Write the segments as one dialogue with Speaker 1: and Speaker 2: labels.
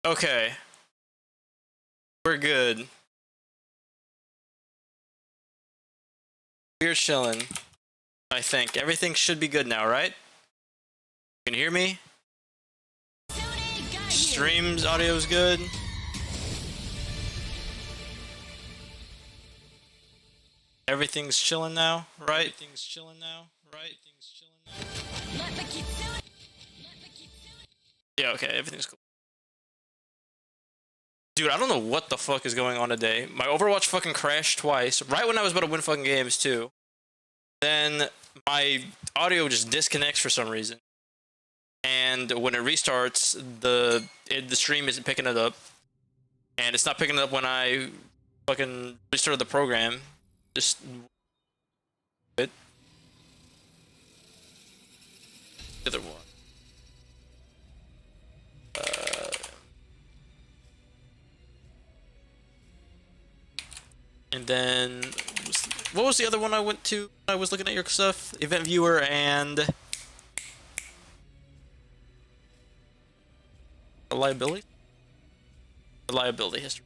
Speaker 1: Okay, we're good. We're chilling. I think everything should be good now, right? You can hear me? Streams audio's good. Everything's chilling now, right? Everything's chilling now, right? Everything's chilling now. Yeah, okay, everything's cool. Dude, I don't know what the fuck is going on today. My Overwatch fucking crashed twice, right when I was about to win fucking games too. Then my audio just disconnects for some reason. And when it restarts, the stream isn't picking it up. And it's not picking it up when I fucking restarted the program. Just it. The other one. And then what was the other one I went to? I was looking at your stuff, event viewer and reliability. Reliability history.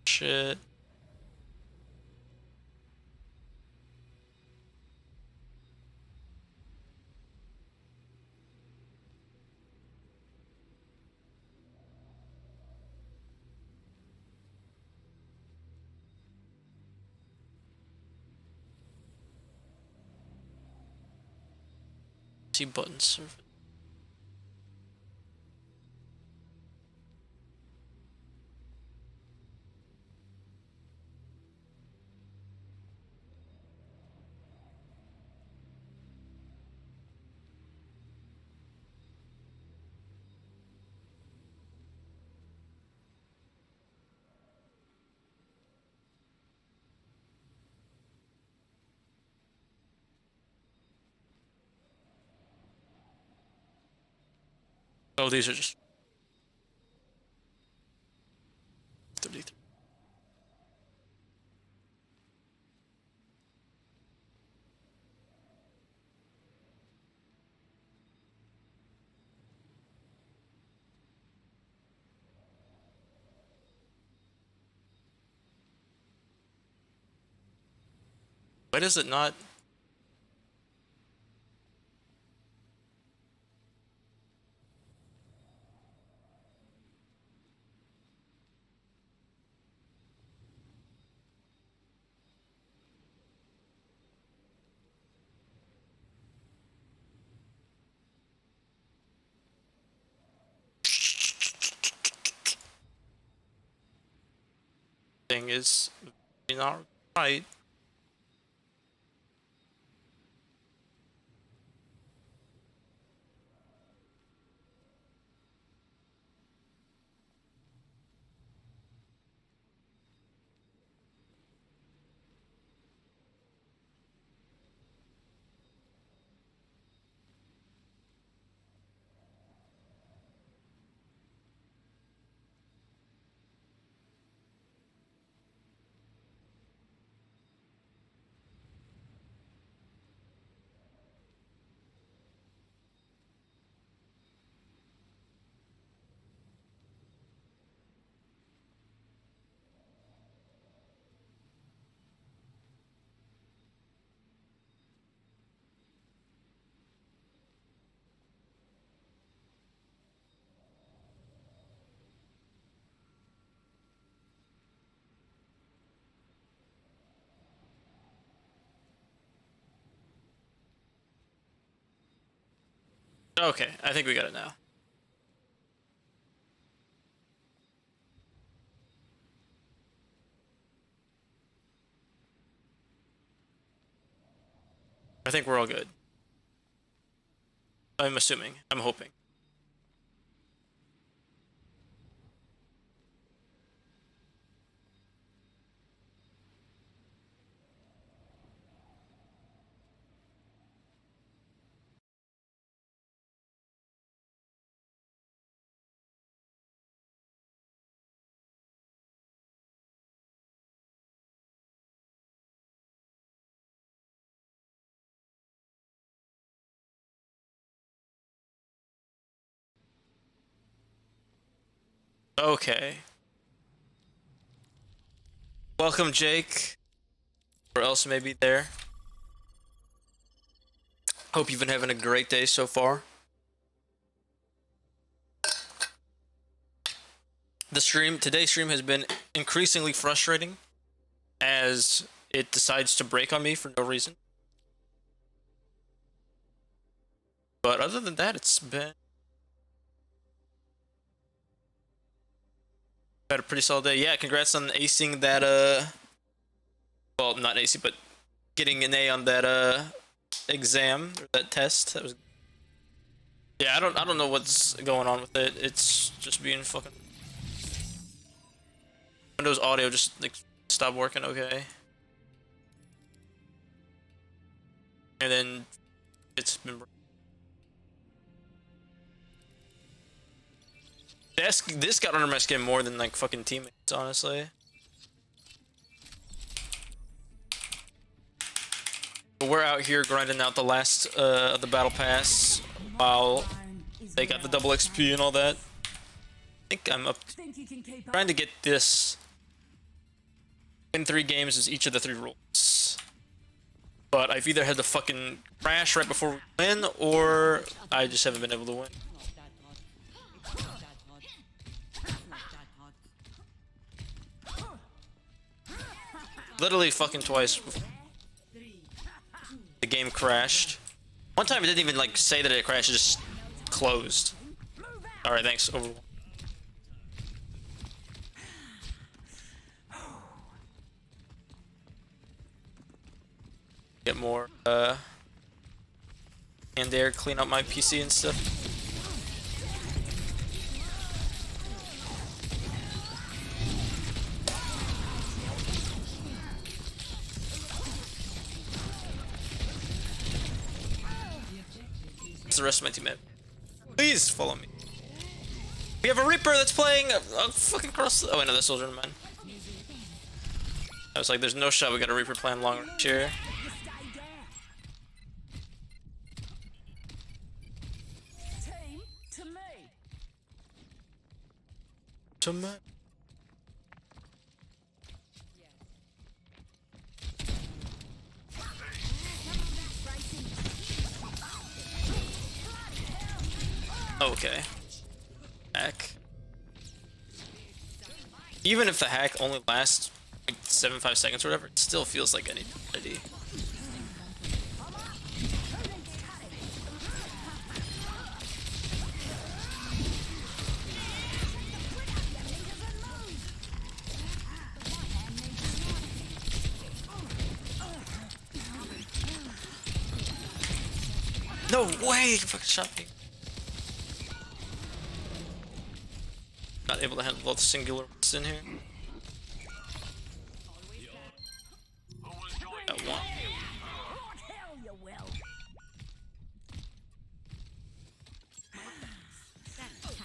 Speaker 1: Shit. See buttons. Oh, these are just 33. Why does it not? Thing is not right. Okay, I think we got it now. I think we're all good. I'm assuming. I'm hoping. Okay. Welcome, Jake. Or else maybe there. Hope you've been having a great day so far. Today's stream has been increasingly frustrating as it decides to break on me for no reason. But other than that, it's been had a pretty solid day. Yeah, congrats on acing that well, not acing, but getting an A on that exam or that test. That was yeah, I don't know what's going on with it. It's just being fucking Windows audio just like stopped working, okay. And then it's been this got under my skin more than like fucking teammates, honestly. But we're out here grinding out the last of the battle pass while they got the double XP and all that. I think I'm up trying to get this in 3 games is each of the 3 rules. But I've either had to fucking crash right before we win, or I just haven't been able to win. Literally fucking twice the game crashed. One time it didn't even like say that it crashed, it just closed. Alright, thanks. Over. Get more and there, clean up my PC and stuff. The rest of my team. Please follow me. We have a Reaper that's playing fucking cross. Oh wait, no, that's Soldier Man. I was like, there's no shot we got a Reaper playing long range here. To me. Okay. Hack. Even if the hack only lasts like 75 seconds or whatever, it still feels like an eternity. No way! You fucking shot me. Not able to handle both singular ones in here. Got one.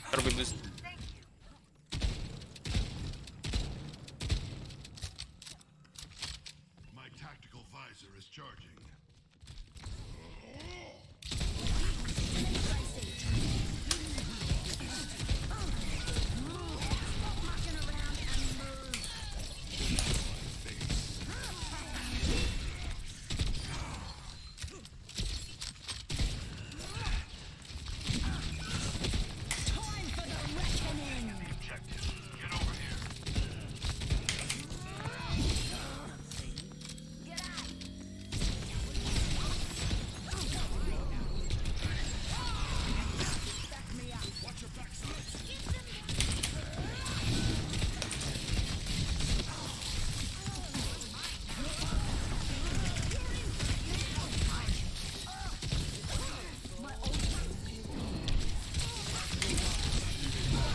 Speaker 1: How do we lose?
Speaker 2: My tactical visor is charging.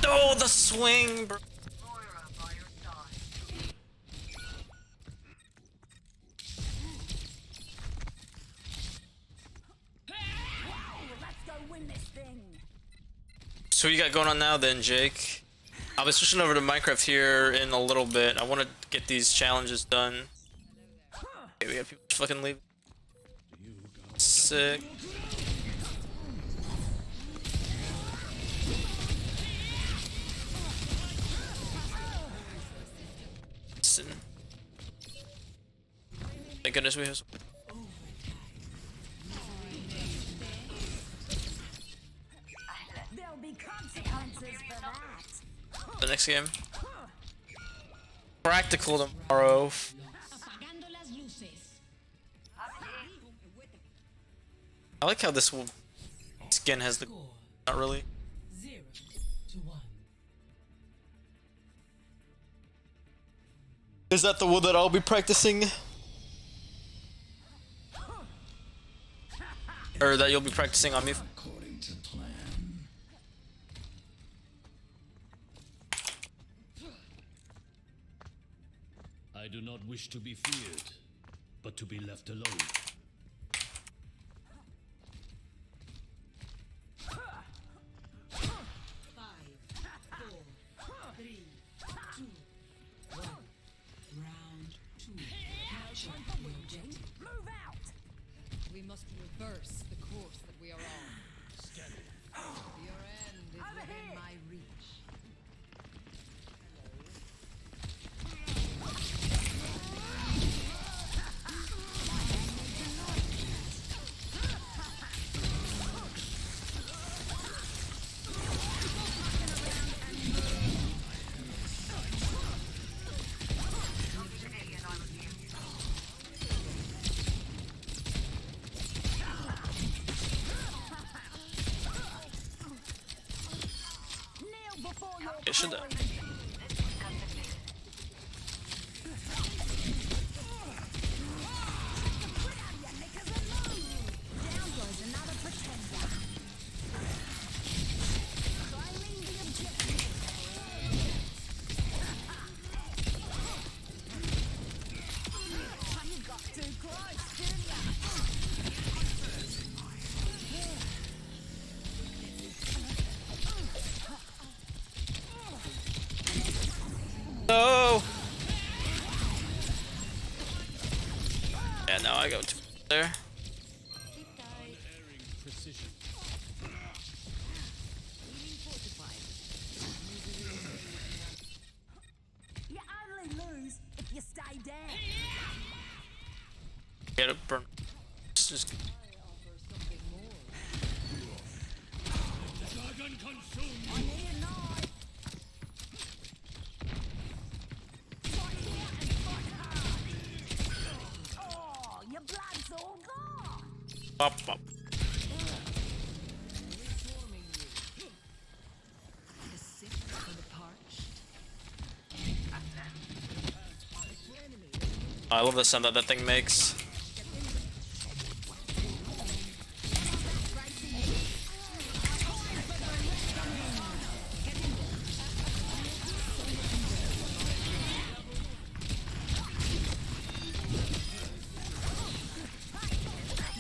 Speaker 1: Oh, the swing, bro. So what you got going on now then, Jake? I'll be switching over to Minecraft here in a little bit. I want to get these challenges done. Okay, we have people fucking leave. Sick. goodness we have.
Speaker 3: There'll be consequences for that.
Speaker 1: The next game. Practical tomorrow.
Speaker 4: Apagando las luces.
Speaker 1: I like how this skin has the. Not really.
Speaker 4: 0-1.
Speaker 1: Is that the one that I'll be practicing? Or that you'll be practicing on me?
Speaker 5: According to plan. I do not wish to be feared, but to be left alone.
Speaker 3: Move out!
Speaker 6: We must reverse the course that we are on. Your end is
Speaker 3: Over
Speaker 6: within
Speaker 3: here.
Speaker 6: my reach.
Speaker 3: Kneel before your
Speaker 1: It should have.
Speaker 3: Down goes another pretender. Claiming the objective. You got too close, didn't ya?
Speaker 1: No. Yeah, now I go to there.
Speaker 5: Precision.
Speaker 3: You only lose if you stay down.
Speaker 1: Get it burn. It's just
Speaker 5: Dragon consumed.
Speaker 3: I need a knife. Fight here and fight hard. Oh, your blood's all gone.
Speaker 1: pop up.
Speaker 6: The sick and the parched.
Speaker 1: I love the sound that that thing makes.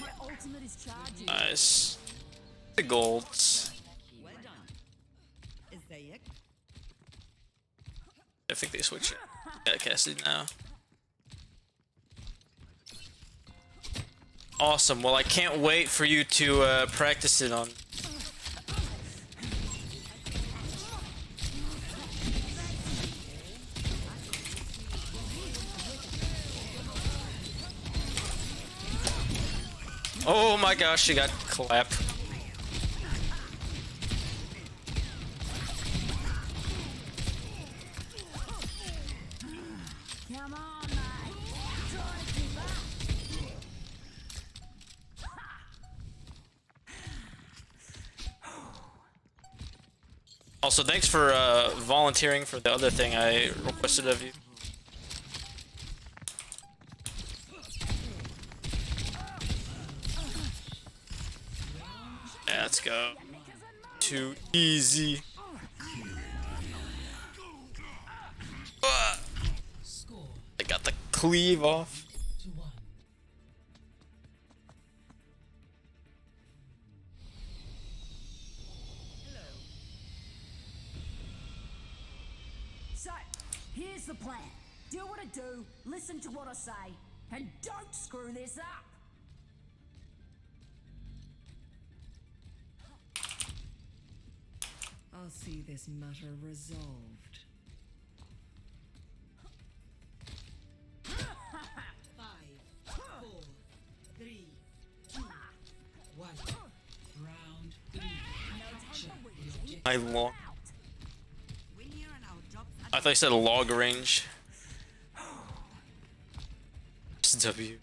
Speaker 3: My ultimate is charging.
Speaker 1: Nice. The golds.
Speaker 6: Well done. Is that it?
Speaker 1: I think they switch it. Yeah, Cassidy now. Awesome. Well, I can't wait for you to practice it on. Oh my gosh, she got clapped.
Speaker 3: Come on, mate. Trying to keep up.
Speaker 1: Also, thanks for volunteering for the other thing I requested of you. Yeah, let's go. Too easy.
Speaker 4: Score
Speaker 1: I got the cleave off.
Speaker 4: 2-1.
Speaker 3: So, here's the plan. Do what I do, listen to what I say, and don't screw this up.
Speaker 6: I'll see this matter resolved. 5,
Speaker 1: My long. I thought you said log range. Just W.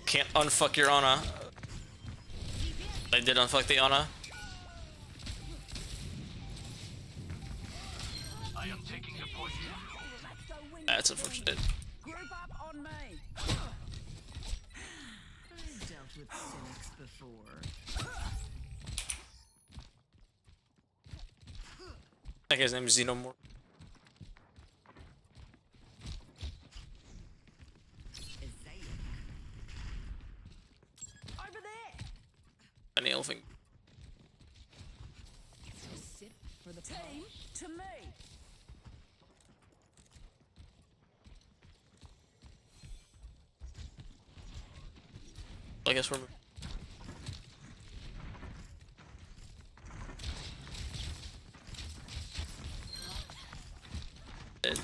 Speaker 1: Can't unfuck your Ana. I did unfuck the Ana. That's unfortunate.
Speaker 3: Group up on me.
Speaker 7: I've dealt with cynics before.
Speaker 1: I think his name is Xenomorph.
Speaker 3: Over there.
Speaker 1: Any elfing.
Speaker 6: Sit for the
Speaker 3: Team to me.
Speaker 1: I guess we're. Dead.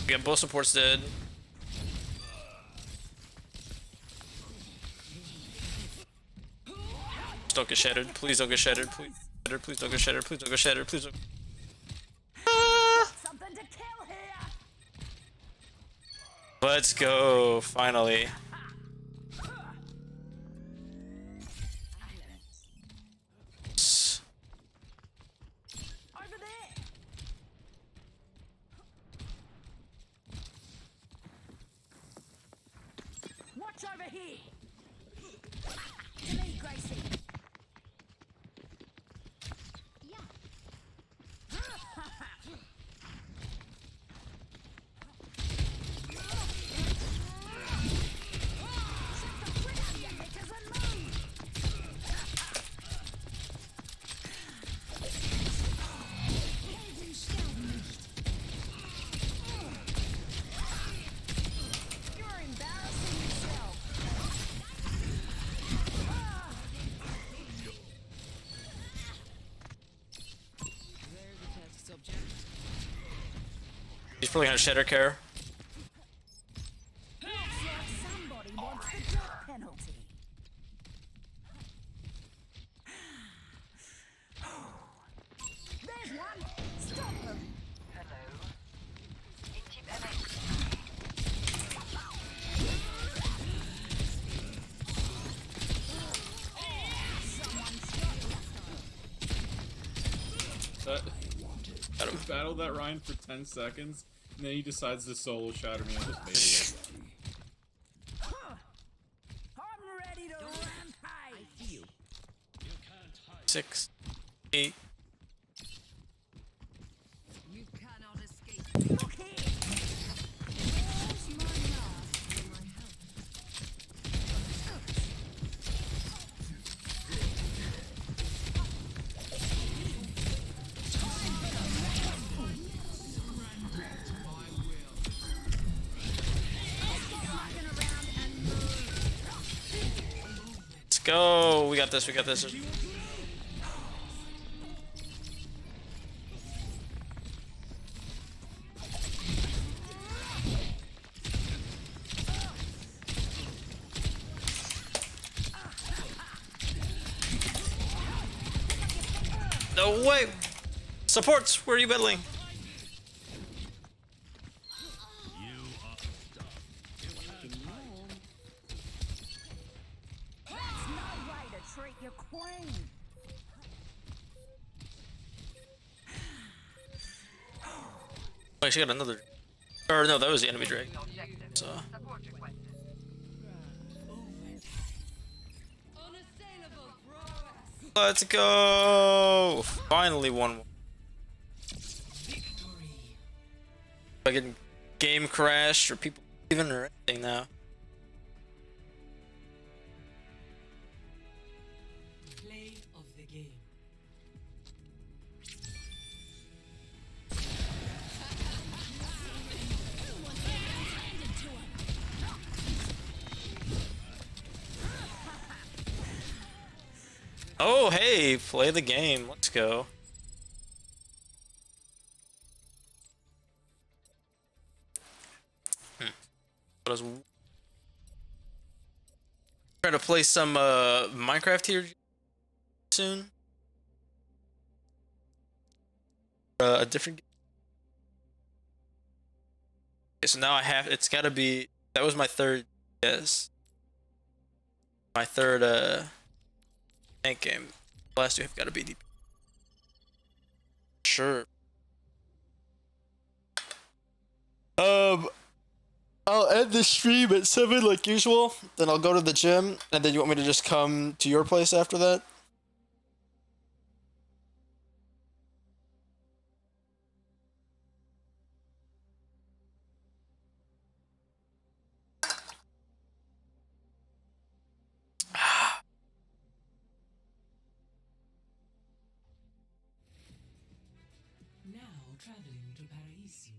Speaker 1: We got both supports dead. Just don't get shattered. Please don't get shattered. Please. Please don't get shattered. Please don't get shattered. Please don't.
Speaker 3: Something to kill here.
Speaker 1: Let's go. Finally.
Speaker 3: Over there. Watch over here. To me, Gracie. Yeah. You're embarrassing yourself.
Speaker 6: There's a test subject.
Speaker 1: He's probably gonna shatter care.
Speaker 3: Looks like somebody wants the death penalty. There's one. Stop him.
Speaker 8: Battled that Ryan for 10 seconds, and then he decides to solo shatter me. I just made it.
Speaker 3: I'm ready to rampage.
Speaker 1: 6, 8.
Speaker 7: You cannot escape.
Speaker 3: Look here.
Speaker 7: Where's my mask for my help?
Speaker 1: Let's go. We got this. We got this. No way. Supports. Where are you battling?
Speaker 3: That's no way to treat your queen.
Speaker 1: Oh, she got another. Or no, that was the enemy drake. So
Speaker 6: Unassailable prowess.
Speaker 1: let's go. Finally won. I get game crashed or people leaving or anything now.
Speaker 6: Play of the game.
Speaker 4: game.
Speaker 1: Oh, hey, play the game. Let's go. What else? Try to play some Minecraft here soon. A different. Okay, so now I have. It's got to be. That was my third. Yes. My third tank game. Last two have got to be deep. Sure. I'll end the stream at 7 like usual. Then I'll go to the gym, and then you want me to just come to your place after that?
Speaker 4: Now traveling to Paris.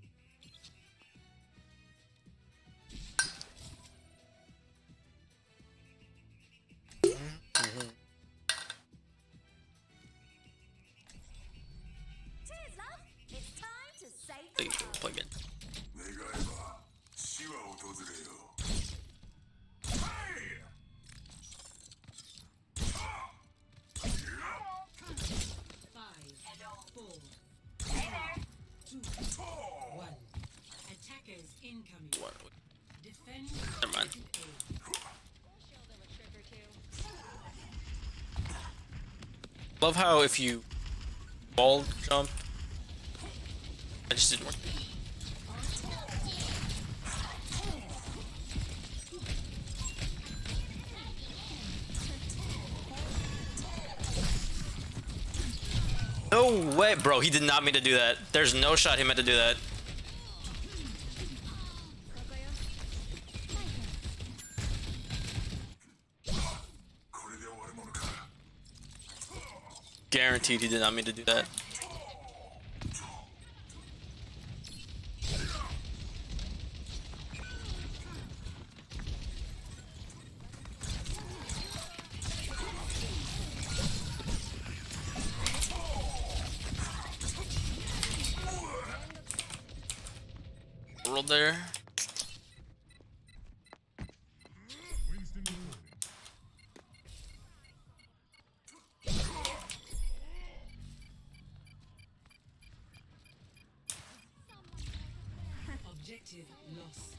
Speaker 3: Cheers, love. It's time to save the world.
Speaker 1: Plug in.
Speaker 4: Attackers incoming.
Speaker 1: What?
Speaker 4: Defend.
Speaker 1: Never mind. Love how if you wall jump, I just didn't work. No way, bro. He did not mean to do that. There's no shot he meant to do that. Guaranteed he did not mean to do that. World there.
Speaker 4: Objective lost.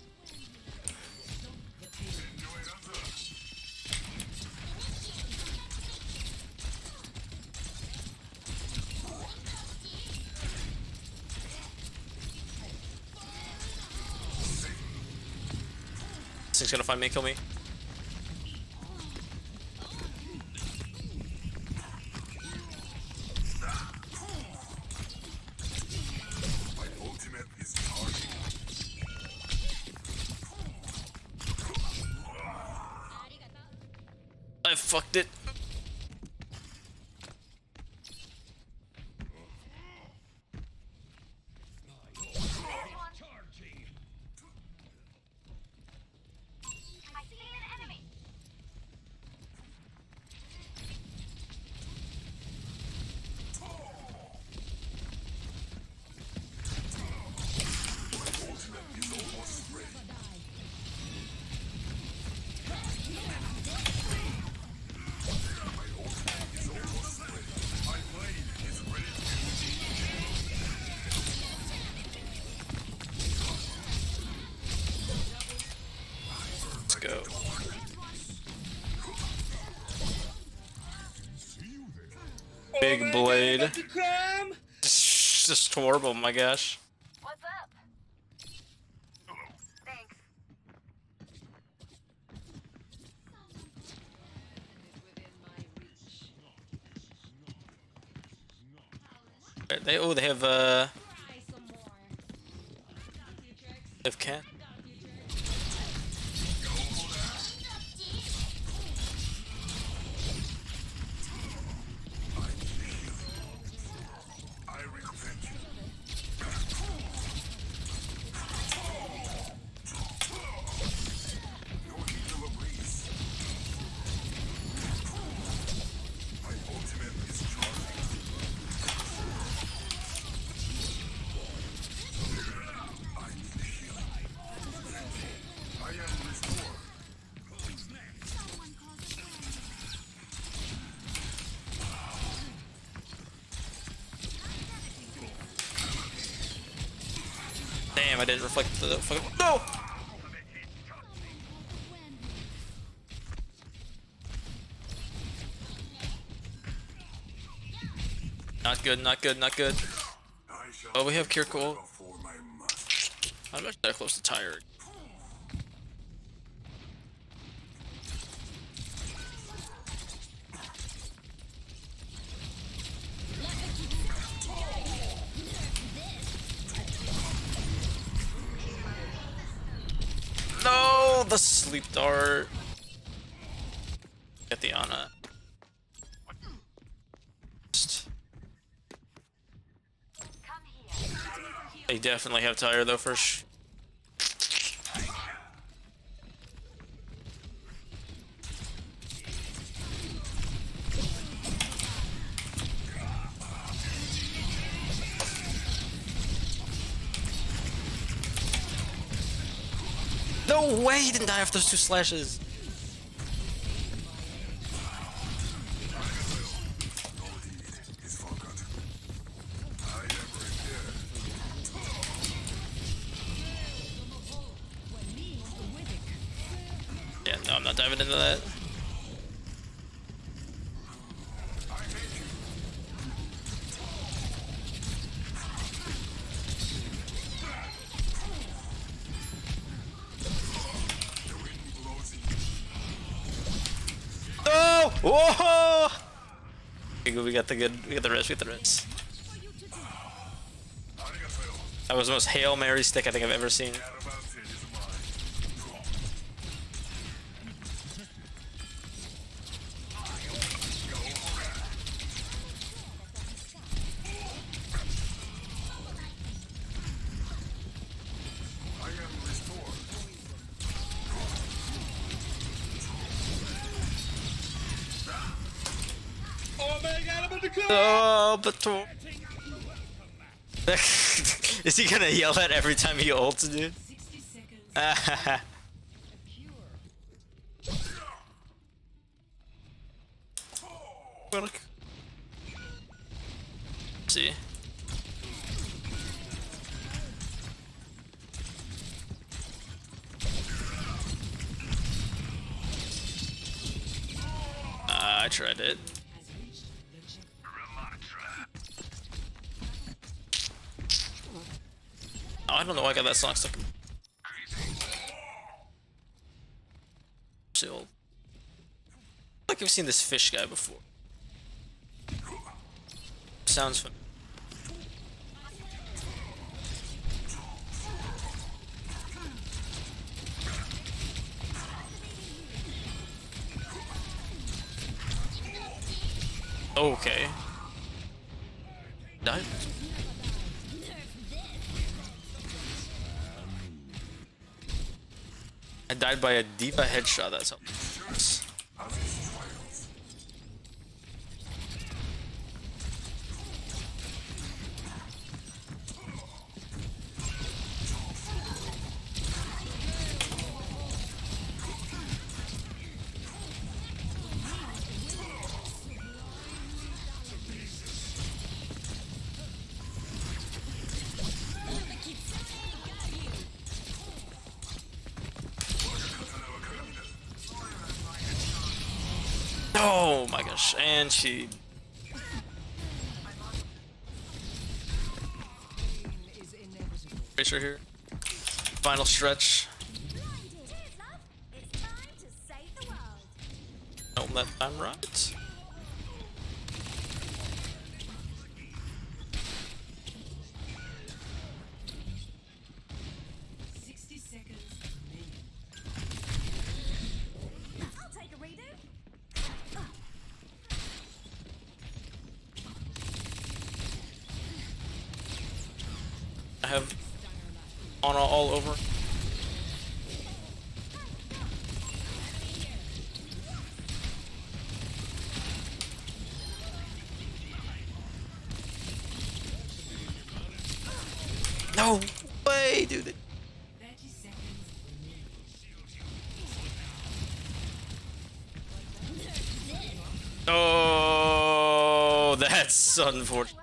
Speaker 4: Stop the pain.
Speaker 1: This thing's gonna find me and kill me. I fucked it. Let's go. Big blade. Just horrible, my gosh.
Speaker 3: What's up? Thanks.
Speaker 1: They have they have cat. Damn, I didn't reflect the fucking. No! Not good, not good, not good. Oh, we have Kirko. I'm not that close to tired. No, the sleep dart. Get the Ana. They definitely have tire though for sure. No way he didn't die after those 2 slashes. Yeah, no, I'm not diving into that. No! Whoa! We got the rest, we got the rest. That was the most Hail Mary stick I think I've ever seen.
Speaker 8: Oh my god, I'm about to come!
Speaker 1: Oh, but is he gonna yell at every time he ults, dude?
Speaker 4: 60 seconds.
Speaker 1: See. I tried it.
Speaker 4: Has reached the check.
Speaker 1: Oh, I don't know why I got that song stuck in. Chill. Like I've seen this fish guy before. Sounds fun. Okay. Died. I died by a diva headshot. That's how. Oh my gosh, and she. Racer here. Final stretch. Oh, that I'm right. I have Ana all over. No way, dude.
Speaker 4: 30 seconds remaining.
Speaker 1: Oh, that's unfortunate.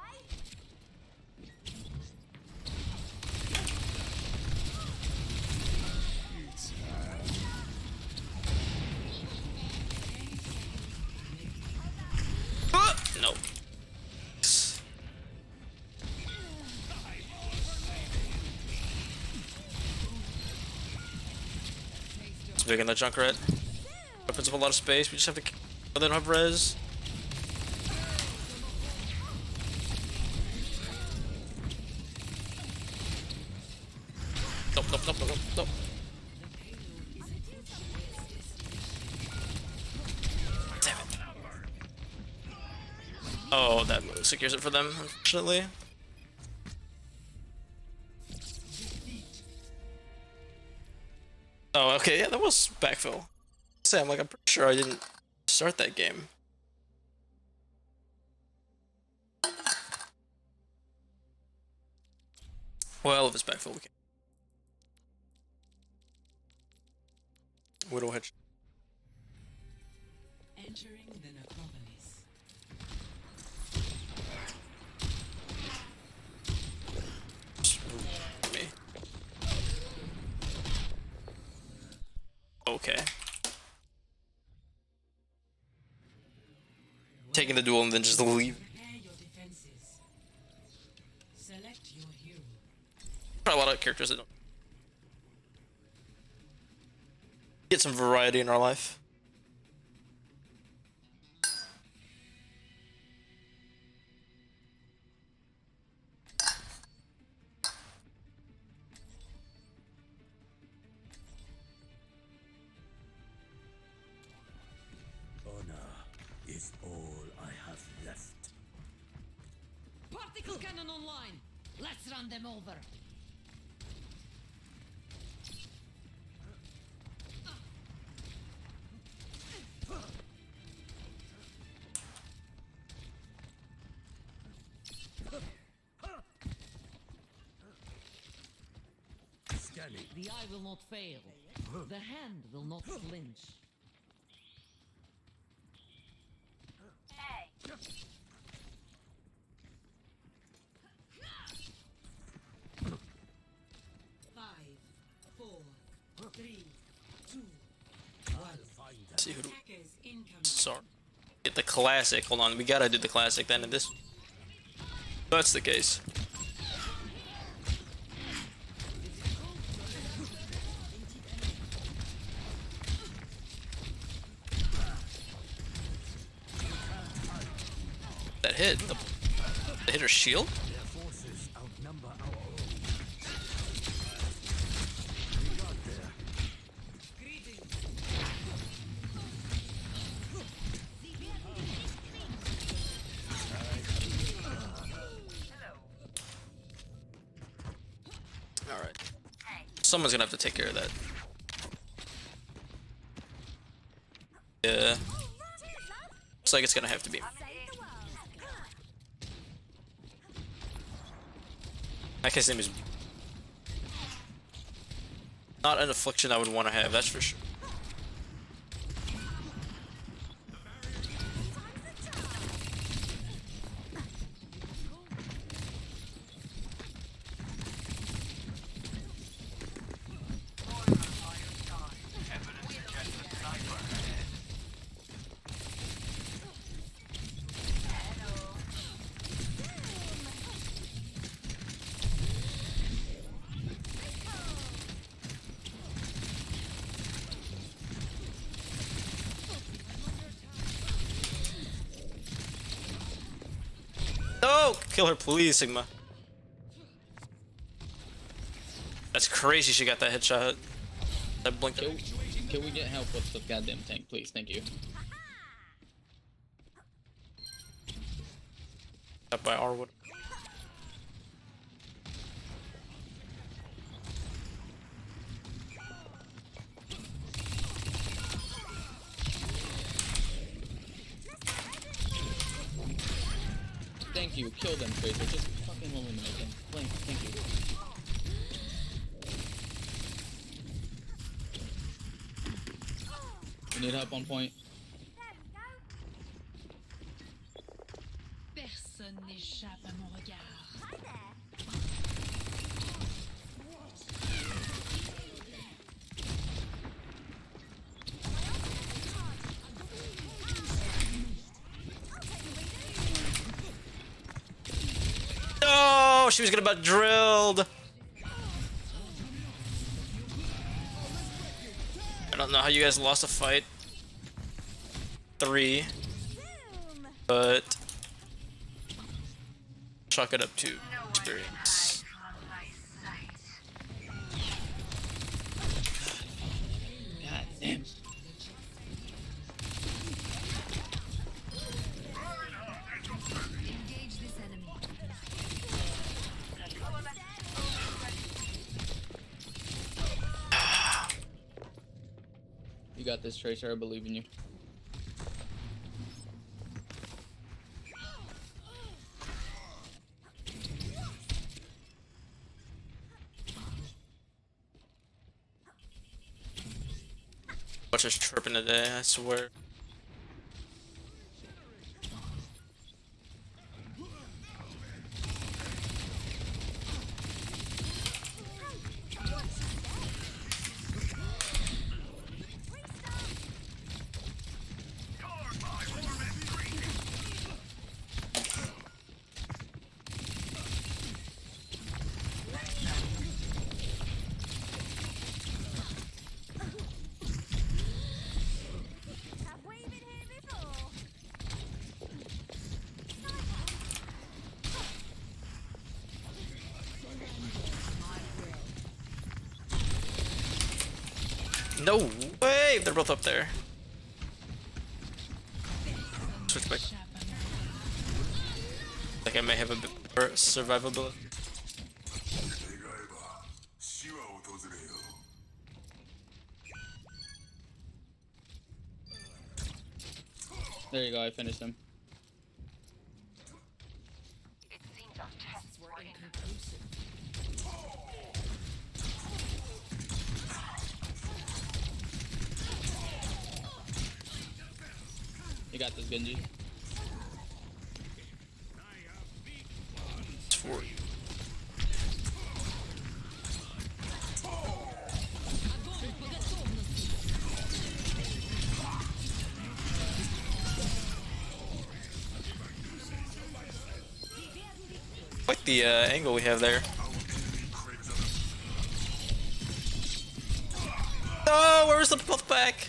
Speaker 1: No. It's big in the Junkrat. Opens up a lot of space. We just have to. But they don't have res. Nope, nope, nope, nope, nope. Damn it. Oh, that move secures it for them, unfortunately. Oh, okay, yeah, that was backfill. I'm pretty sure I didn't start that game. Well, if it's backfill, we can. Widow hedge.
Speaker 4: Entering the necropolis.
Speaker 1: Me. Okay. Taking the duel and then just leave.
Speaker 4: Prepare your defenses. Select your hero.
Speaker 1: Probably a lot of characters that don't get some variety in our life.
Speaker 5: Is all I have left.
Speaker 6: Particle cannon online. Let's run them over.
Speaker 5: Scanning.
Speaker 6: The eye will not fail. The hand will not flinch.
Speaker 4: Five, four, three, two.
Speaker 1: See who.
Speaker 4: Attackers incoming.
Speaker 1: Sorry. Get the classic. Hold on, we gotta do the classic then in this. That's the case. That hit. The hit her shield?
Speaker 5: Their forces outnumber our own.
Speaker 1: Alright. Someone's gonna have to take care of that. Yeah. Looks like it's gonna have to be. That guy's name is not an affliction I would want to have, that's for sure. No! Kill her, please, Sigma. That's crazy she got that headshot. That blink.
Speaker 9: Can we get help with the goddamn tank, please? Thank you.
Speaker 1: Up by Arwood.
Speaker 9: Thank you. Kill them, Tracer. Just fucking eliminate them. Thank you. You need help on point?
Speaker 6: Personne n'échappe à mon regard.
Speaker 1: No, she was gonna get drilled. I don't know how you guys lost a fight. 3. But chalk it up to experience.
Speaker 9: God damn.
Speaker 3: Engage this enemy.
Speaker 9: You got this, Tracer. I believe in you.
Speaker 1: Watch us chirping today, I swear.
Speaker 3: Have we been here before?
Speaker 1: No way! They're both up there. Switch back. Like I may have a bit more survivability.
Speaker 9: There you go. I finished him.
Speaker 6: We're inconclusive.
Speaker 9: You got this, Genji.
Speaker 1: It's 4. Quite the angle we have there. No, where's the pull back?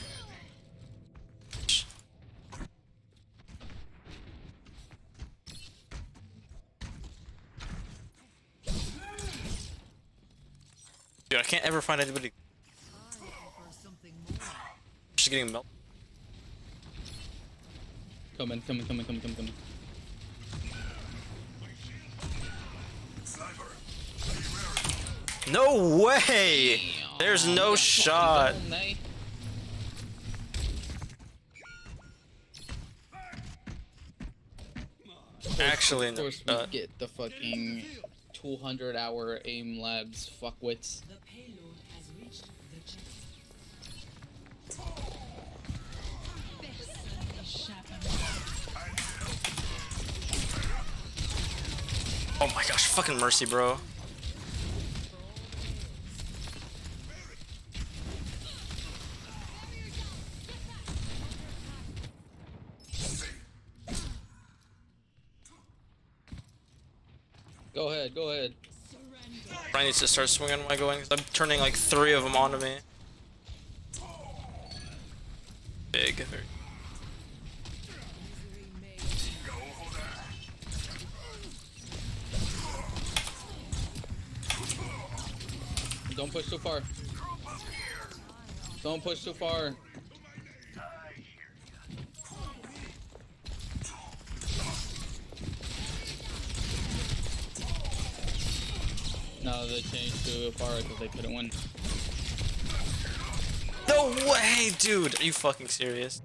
Speaker 1: Dude, I can't ever find anybody. Just getting melted.
Speaker 9: Coming.
Speaker 1: No way! There's no shot. Actually,
Speaker 9: Of
Speaker 1: no
Speaker 9: course, we
Speaker 1: shot.
Speaker 9: get the fucking 200-hour aim labs fuckwits.
Speaker 4: The payload has reached the chest.
Speaker 1: Oh my gosh, fucking mercy, bro.
Speaker 9: Go ahead.
Speaker 1: Ryan needs to start swinging when I go in, 'cause I'm turning like 3 of them onto me. Big. Very.
Speaker 9: Don't push too far. Don't push too far. No, they changed to far because they couldn't win.
Speaker 1: No way, dude! Are you fucking serious?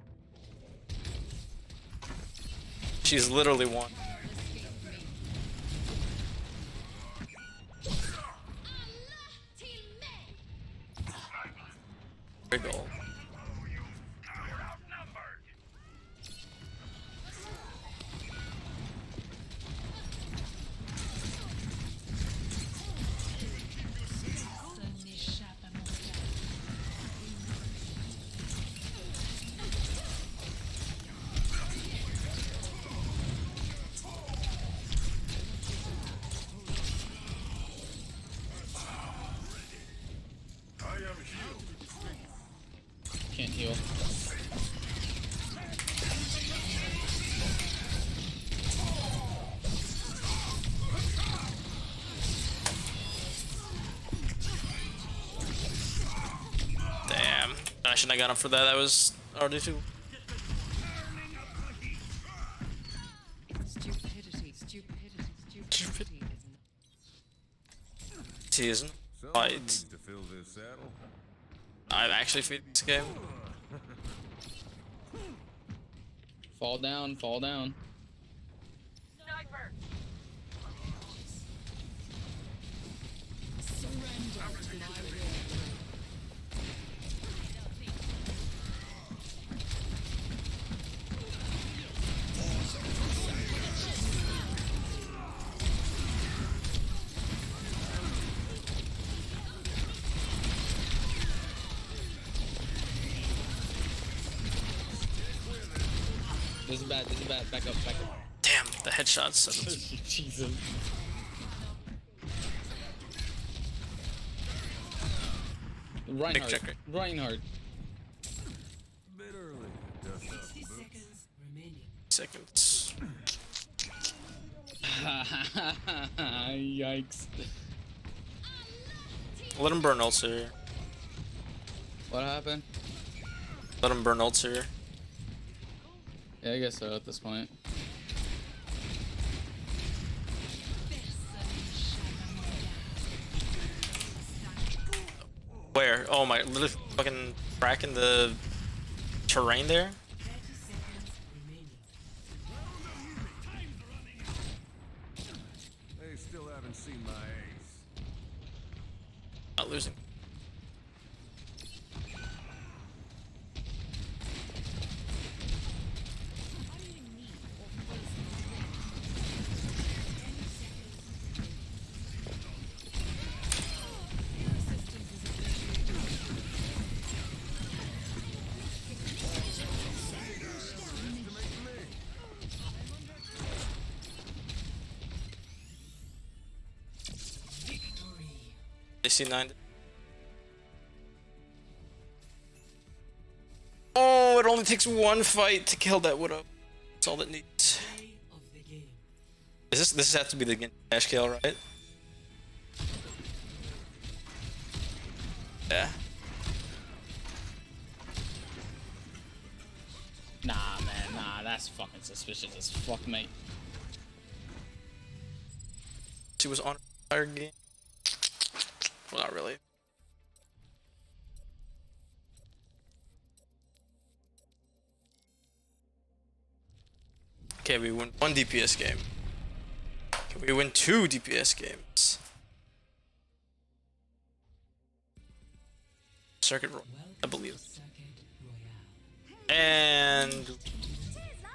Speaker 1: She's literally won. Great goal.
Speaker 9: can't heal.
Speaker 1: Damn. I shouldn't have got him for that. That was already too.
Speaker 6: Stupidity, stupidity, stupidity is not.
Speaker 1: He isn't. Fight.
Speaker 2: To fill this saddle.
Speaker 1: I'm actually feeding this game.
Speaker 9: Fall down, fall down. This is bad, this is bad. Back up, back up.
Speaker 1: Damn, the headshots.
Speaker 9: Jesus. Reinhardt.
Speaker 1: checker.
Speaker 9: Reinhardt.
Speaker 2: Bit early. Dust off
Speaker 4: 60
Speaker 2: the boots.
Speaker 4: seconds remaining.
Speaker 1: Seconds.
Speaker 9: Yikes.
Speaker 1: Let him burn ults here.
Speaker 9: What happened?
Speaker 1: Let him burn ults here.
Speaker 9: Yeah, I guess so at this point.
Speaker 1: Where? Oh my, literally fucking cracking the terrain there.
Speaker 4: 30 seconds remaining.
Speaker 2: They still haven't seen my ace.
Speaker 1: Not losing. They see 9. Oh, it only takes one fight to kill that Widow. That's all it needs.
Speaker 4: Play of the game.
Speaker 1: Is this has to be the dash kill, right? Yeah.
Speaker 9: Nah, man, nah, that's fucking suspicious as fuck, mate.
Speaker 1: She was on the entire game. Well, not really. Okay, we win 1 DPS game. Can we win 2 DPS games? Circuit roll, I believe.
Speaker 4: Circuit Royale.
Speaker 1: And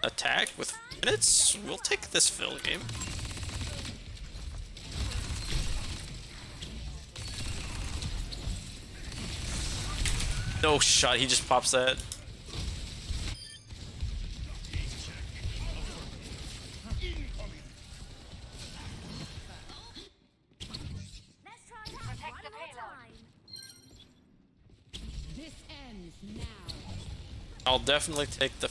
Speaker 1: attack with minutes. We'll take this fill game. No shot, he just pops that.
Speaker 3: Let's try that one more time.
Speaker 6: This ends now.
Speaker 1: I'll definitely take the.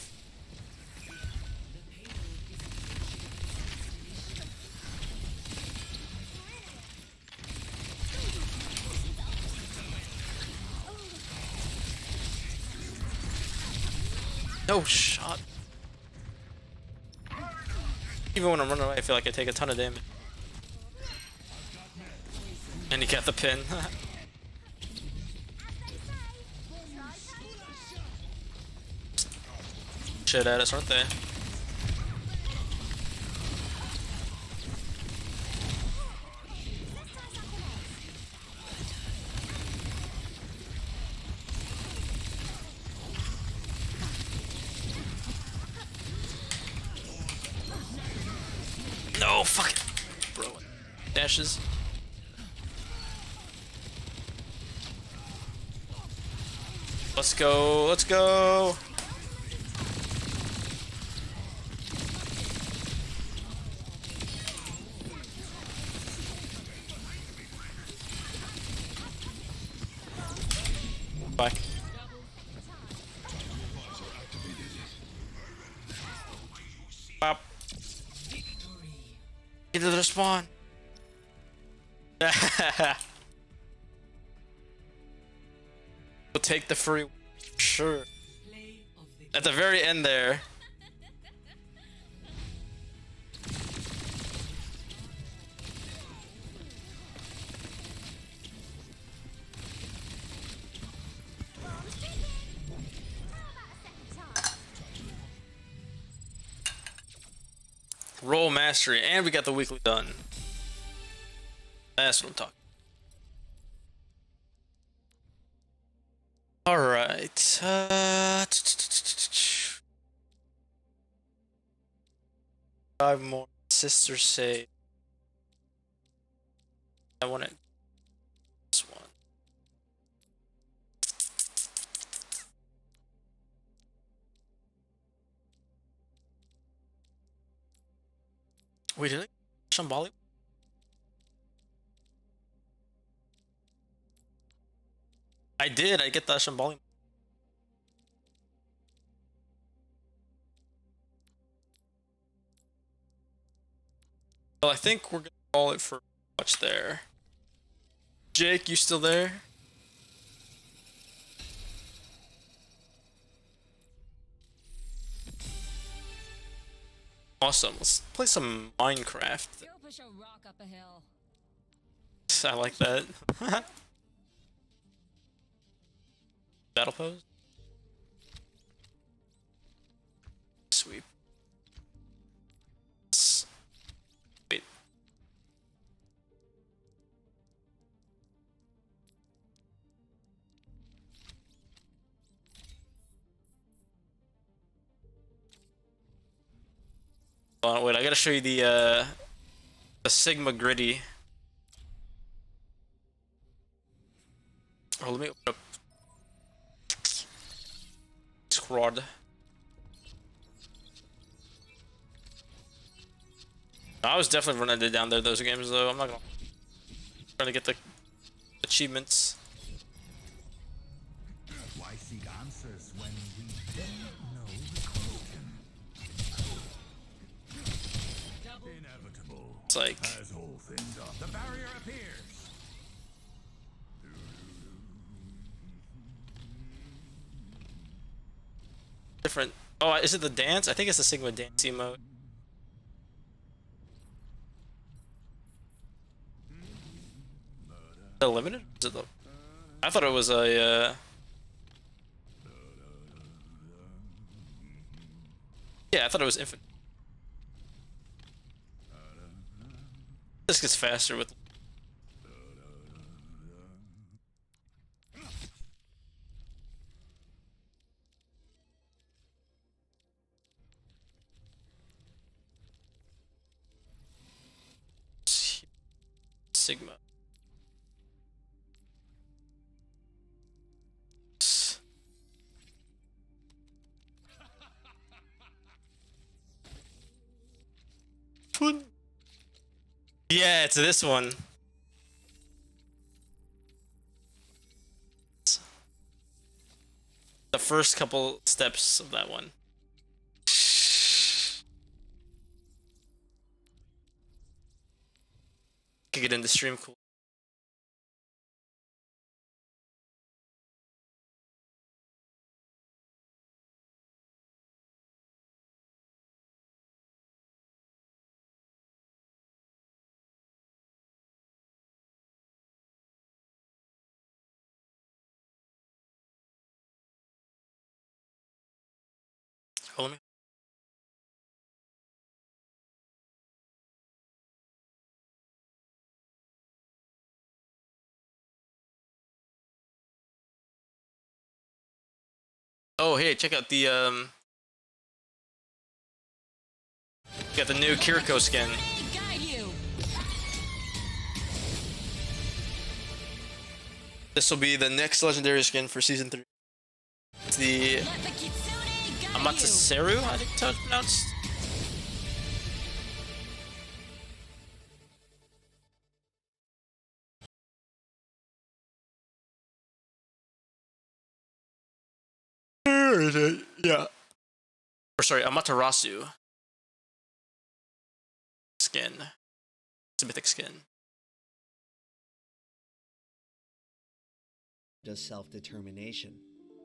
Speaker 1: No shot. Even when I'm running away, I feel like I take a ton of damage. And he got the pin. Shit at us, aren't they? No, fuck it. Bro. Dashes. Let's go, let's go. Bye. Get to the spawn. We'll take the free. Sure.
Speaker 4: Play of the
Speaker 1: At the very end there. Roll mastery, and we got the weekly done. That's what I'm talking. All right. 5 more. Sister save. I want it. This one. Wait, did I Shambali? I did. I get that Shambali. Well, I think we're gonna call it for much there. Jake, you still there? Awesome. Let's play some Minecraft.
Speaker 6: Go push a rock up a hill.
Speaker 1: I like that. Battle pose. Sweep. Wait. Hold on, wait, I gotta show you the Sigma Gritty. Oh, let me open up Squad. I was definitely running it down there those games though. I'm not gonna trying to get the achievements.
Speaker 2: Why seek answers when we don't know the question? Inevitable.
Speaker 1: It's like
Speaker 2: As all things are, the barrier appears.
Speaker 1: different. Oh, is it the dance? I think it's the Sigma dance emote. The limited? Is it the? I thought it was a. Yeah, I thought it was infinite. This gets faster with. Sigma. Yeah, it's this one. The first couple steps of that one. Could get into stream cool. Hold me. Oh, hey, check out the got the new Kiriko skin. This will be the next legendary skin for season 3. It's the Amatsuseru, I think that's how it's pronounced. Where is it? Yeah. Or sorry, Amaterasu skin. It's a mythic skin.
Speaker 10: Does self-determination.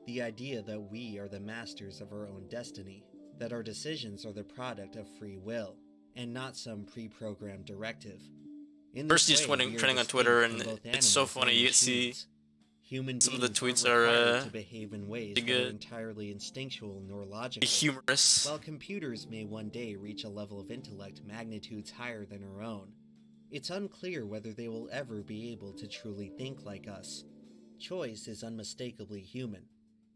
Speaker 10: The idea that we are the masters of our own destiny, that our decisions are the product of free will, and not some pre-programmed directive. In this
Speaker 1: First, he's
Speaker 10: way, we are
Speaker 1: trending on
Speaker 10: distinct
Speaker 1: Twitter,
Speaker 10: from
Speaker 1: and
Speaker 10: both
Speaker 1: it's so
Speaker 10: animals
Speaker 1: funny.
Speaker 10: and
Speaker 1: You see
Speaker 10: machines. Human
Speaker 1: some of
Speaker 10: beings
Speaker 1: the tweets
Speaker 10: aren't required
Speaker 1: are
Speaker 10: to behave in ways
Speaker 1: pretty
Speaker 10: that are
Speaker 1: good.
Speaker 10: entirely instinctual nor logical.
Speaker 1: Humorous.
Speaker 10: While computers may one day reach a level of intellect magnitudes higher than our own, it's unclear whether they will ever be able to truly think like us. Choice is unmistakably human,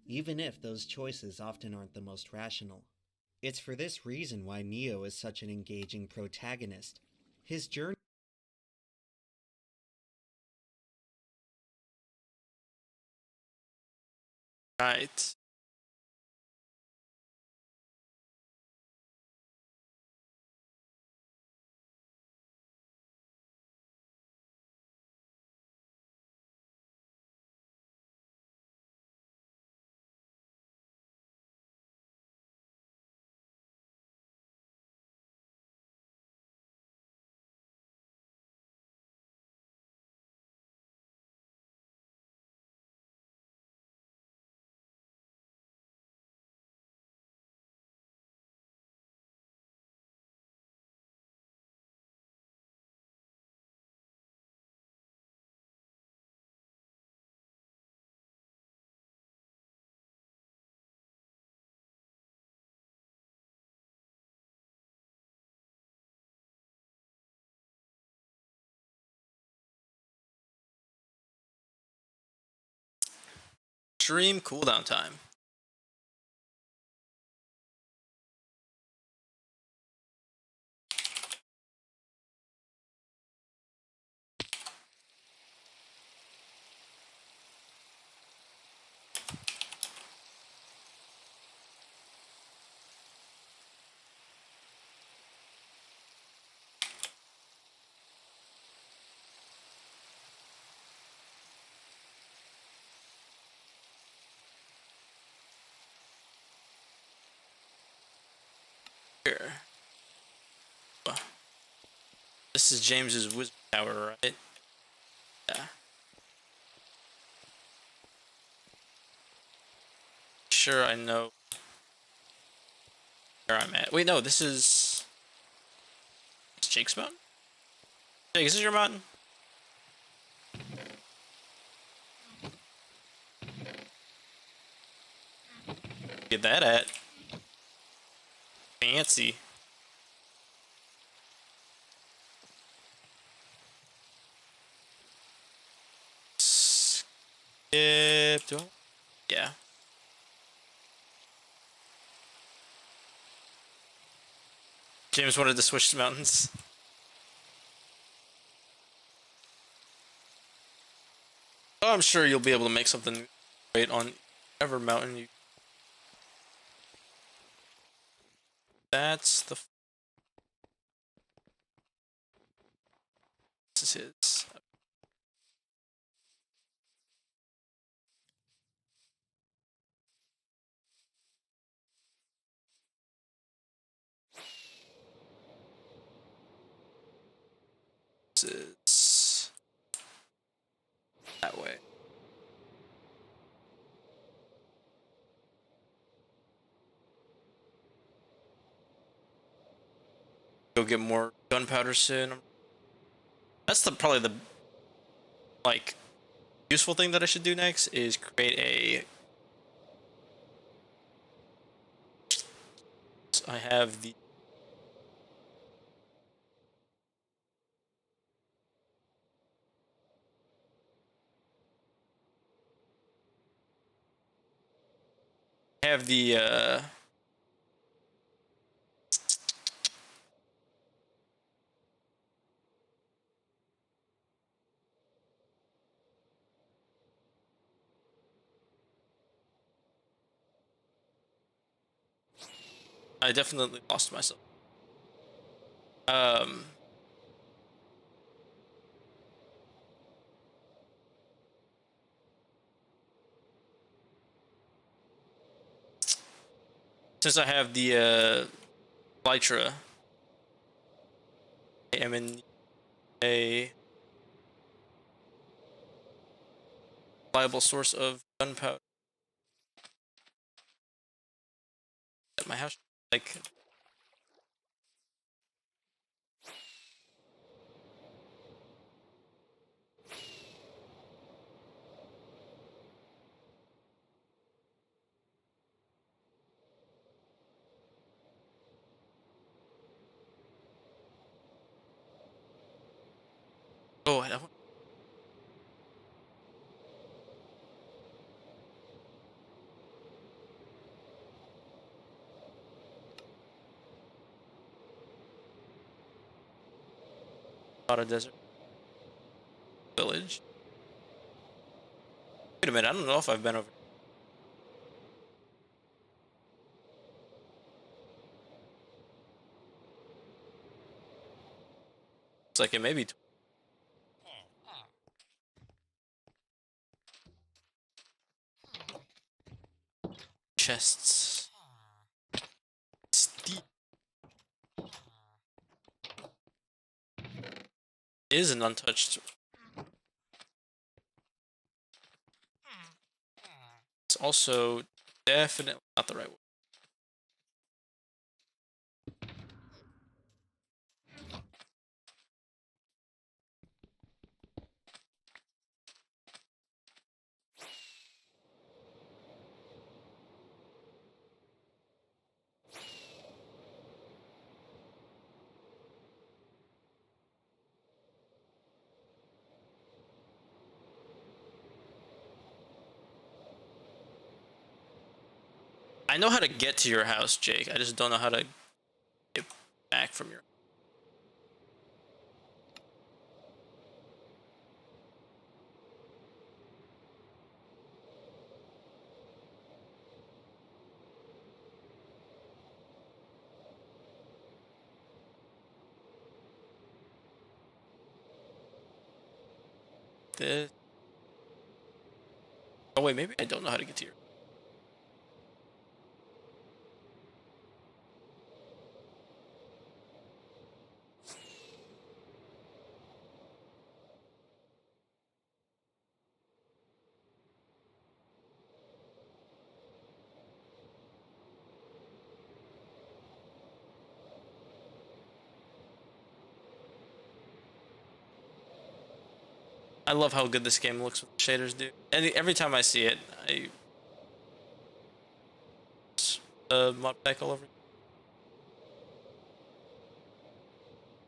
Speaker 10: even if those choices often aren't the most rational. It's for this reason why Neo is such an engaging protagonist. His journey
Speaker 1: Right. Stream cooldown time. Here. This is James's wizard tower, right? Yeah. Sure, I know where I'm at. Wait, no, this is Jake's mountain? Jake, is this your mountain? Get that at. Fancy. Skip. Do I? Yeah. James wanted to switch to mountains. Oh, I'm sure you'll be able to make something great on whatever mountain you. That's the. This is his. This is that way. Go get more gunpowder soon. That's probably the like useful thing that I should do next is create a. I have the. I have the. I definitely lost myself. Um. Since I have the Lytra, I am in a reliable source of gunpowder at my house. Like, oh, I don't. Not a desert village. Wait a minute, I don't know if I've been over. It's like it may be chests. Steep. Is an untouched. It's also definitely not the right way. I know how to get to your house, Jake. I just don't know how to get back from your. This. Oh wait, maybe I don't know how to get to your. I love how good this game looks with the shaders, dude. And every time I see it, I mod pack all over.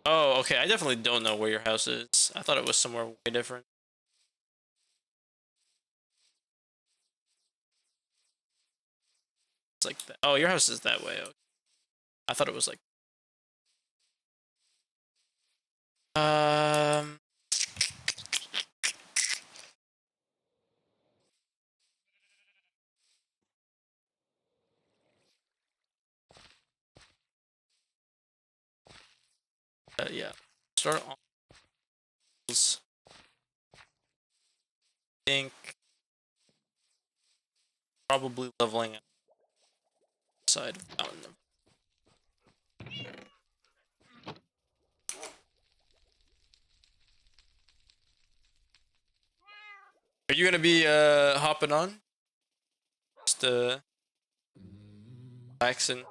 Speaker 1: Oh, okay. I definitely don't know where your house is. I thought it was somewhere way different. It's like that. Oh, your house is that way. Okay. I thought it was like. Um. Yeah. Start on. Think probably leveling up side of the mountain. Are you gonna be hopping on? Just relaxing.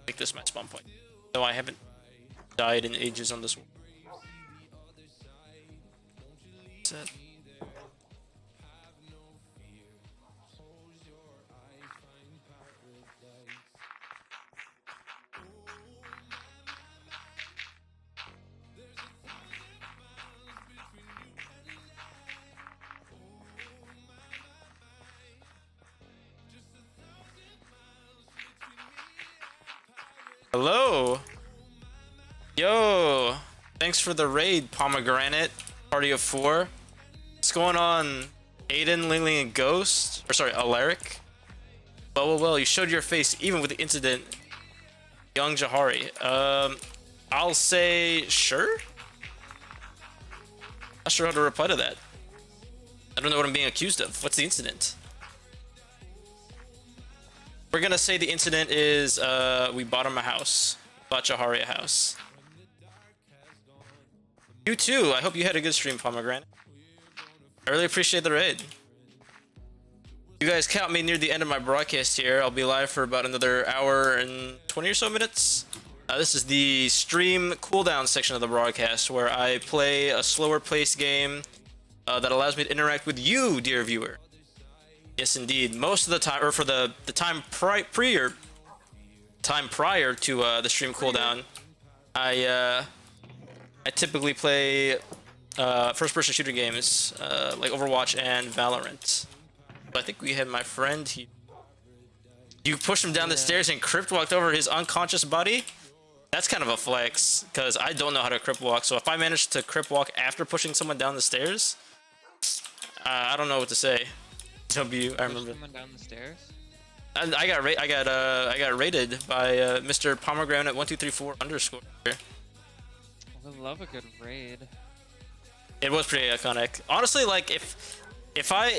Speaker 1: Make this my spawn point. Though I haven't died in ages on this one. Set. Hello. Yo. Thanks for the raid, Pomegranate. Party of 4. What's going on, Aiden, Lingling, and Ghost? Or sorry, Alaric. Well, you showed your face even with the incident. Young Jahari. I'll say sure? Not sure how to reply to that. I don't know what I'm being accused of. What's the incident? We're gonna say the incident is we bought him a house. Bought Jahari a house. You too. I hope you had a good stream, Pomegranate. I really appreciate the raid. You guys count me near the end of my broadcast here. I'll be live for about another hour and 20 or so minutes. This is the stream cooldown section of the broadcast where I play a slower paced game that allows me to interact with you, dear viewer. Yes, indeed. Most of the time, or for the time prior to the stream cooldown, I typically play first-person shooter games like Overwatch and Valorant. I think we had my friend here. You pushed him down the stairs and crypt walked over his unconscious body? That's kind of a flex, because I don't know how to crypt walk. So if I manage to crypt walk after pushing someone down the stairs, I don't know what to say. W, I remember.
Speaker 11: Someone down the stairs?
Speaker 1: And I got raided by Mr. Pomegranate 1234 underscore.
Speaker 11: I love a good raid.
Speaker 1: It was pretty iconic. Honestly, like if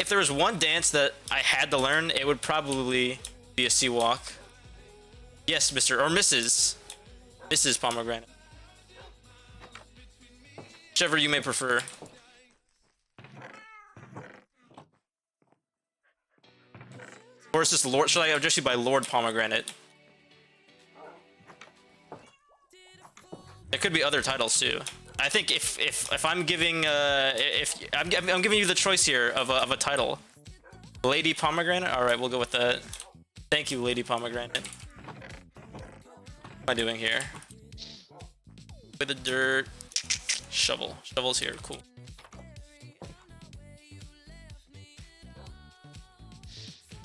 Speaker 1: there was one dance that I had to learn, it would probably be a sea walk. Yes, Mr. or Mrs. Pomegranate. Whichever you may prefer. Or is this Lord? Should I address you by Lord Pomegranate? There could be other titles too. I think if I'm giving I'm giving you the choice here of a title, Lady Pomegranate. All right, we'll go with that. Thank you, Lady Pomegranate. What am I doing here? With the dirt shovel. Shovel's here. Cool.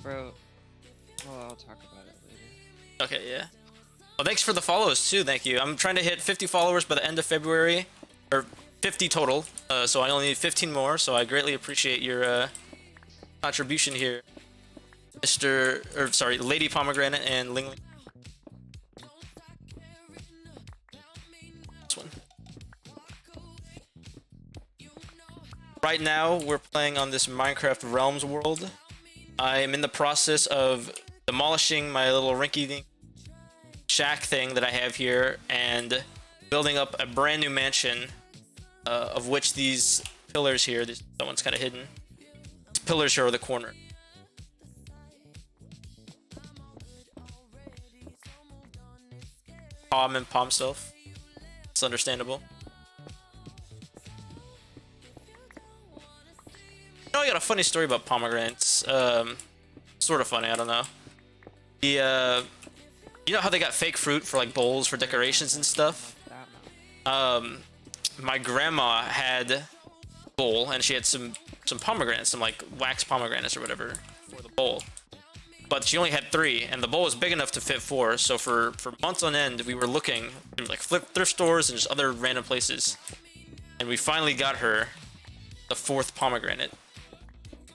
Speaker 11: Bro, well, I'll talk about it later.
Speaker 1: Okay, yeah. Well, thanks for the follows too. Thank you. I'm trying to hit 50 followers by the end of February, or 50 total. So I only need 15 more. So I greatly appreciate your contribution here, Lady Pomegranate and Ling Ling. This one. Right now, we're playing on this Minecraft Realms world. I am in the process of demolishing my little rinky-dink shack thing that I have here and building up a brand new mansion, of which these pillars here, that one's kind of hidden. These pillars here are the corner. Palm and palm self. It's understandable. You know, I got a funny story about pomegranates. Sort of funny, I don't know. The you know how they got fake fruit for like bowls for decorations and stuff? My grandma had a bowl and she had some pomegranates, some like wax pomegranates or whatever for the bowl. But she only had 3 and the bowl was big enough to fit 4. So for months on end, we were looking through like thrift stores and just other random places. And we finally got her the 4th pomegranate.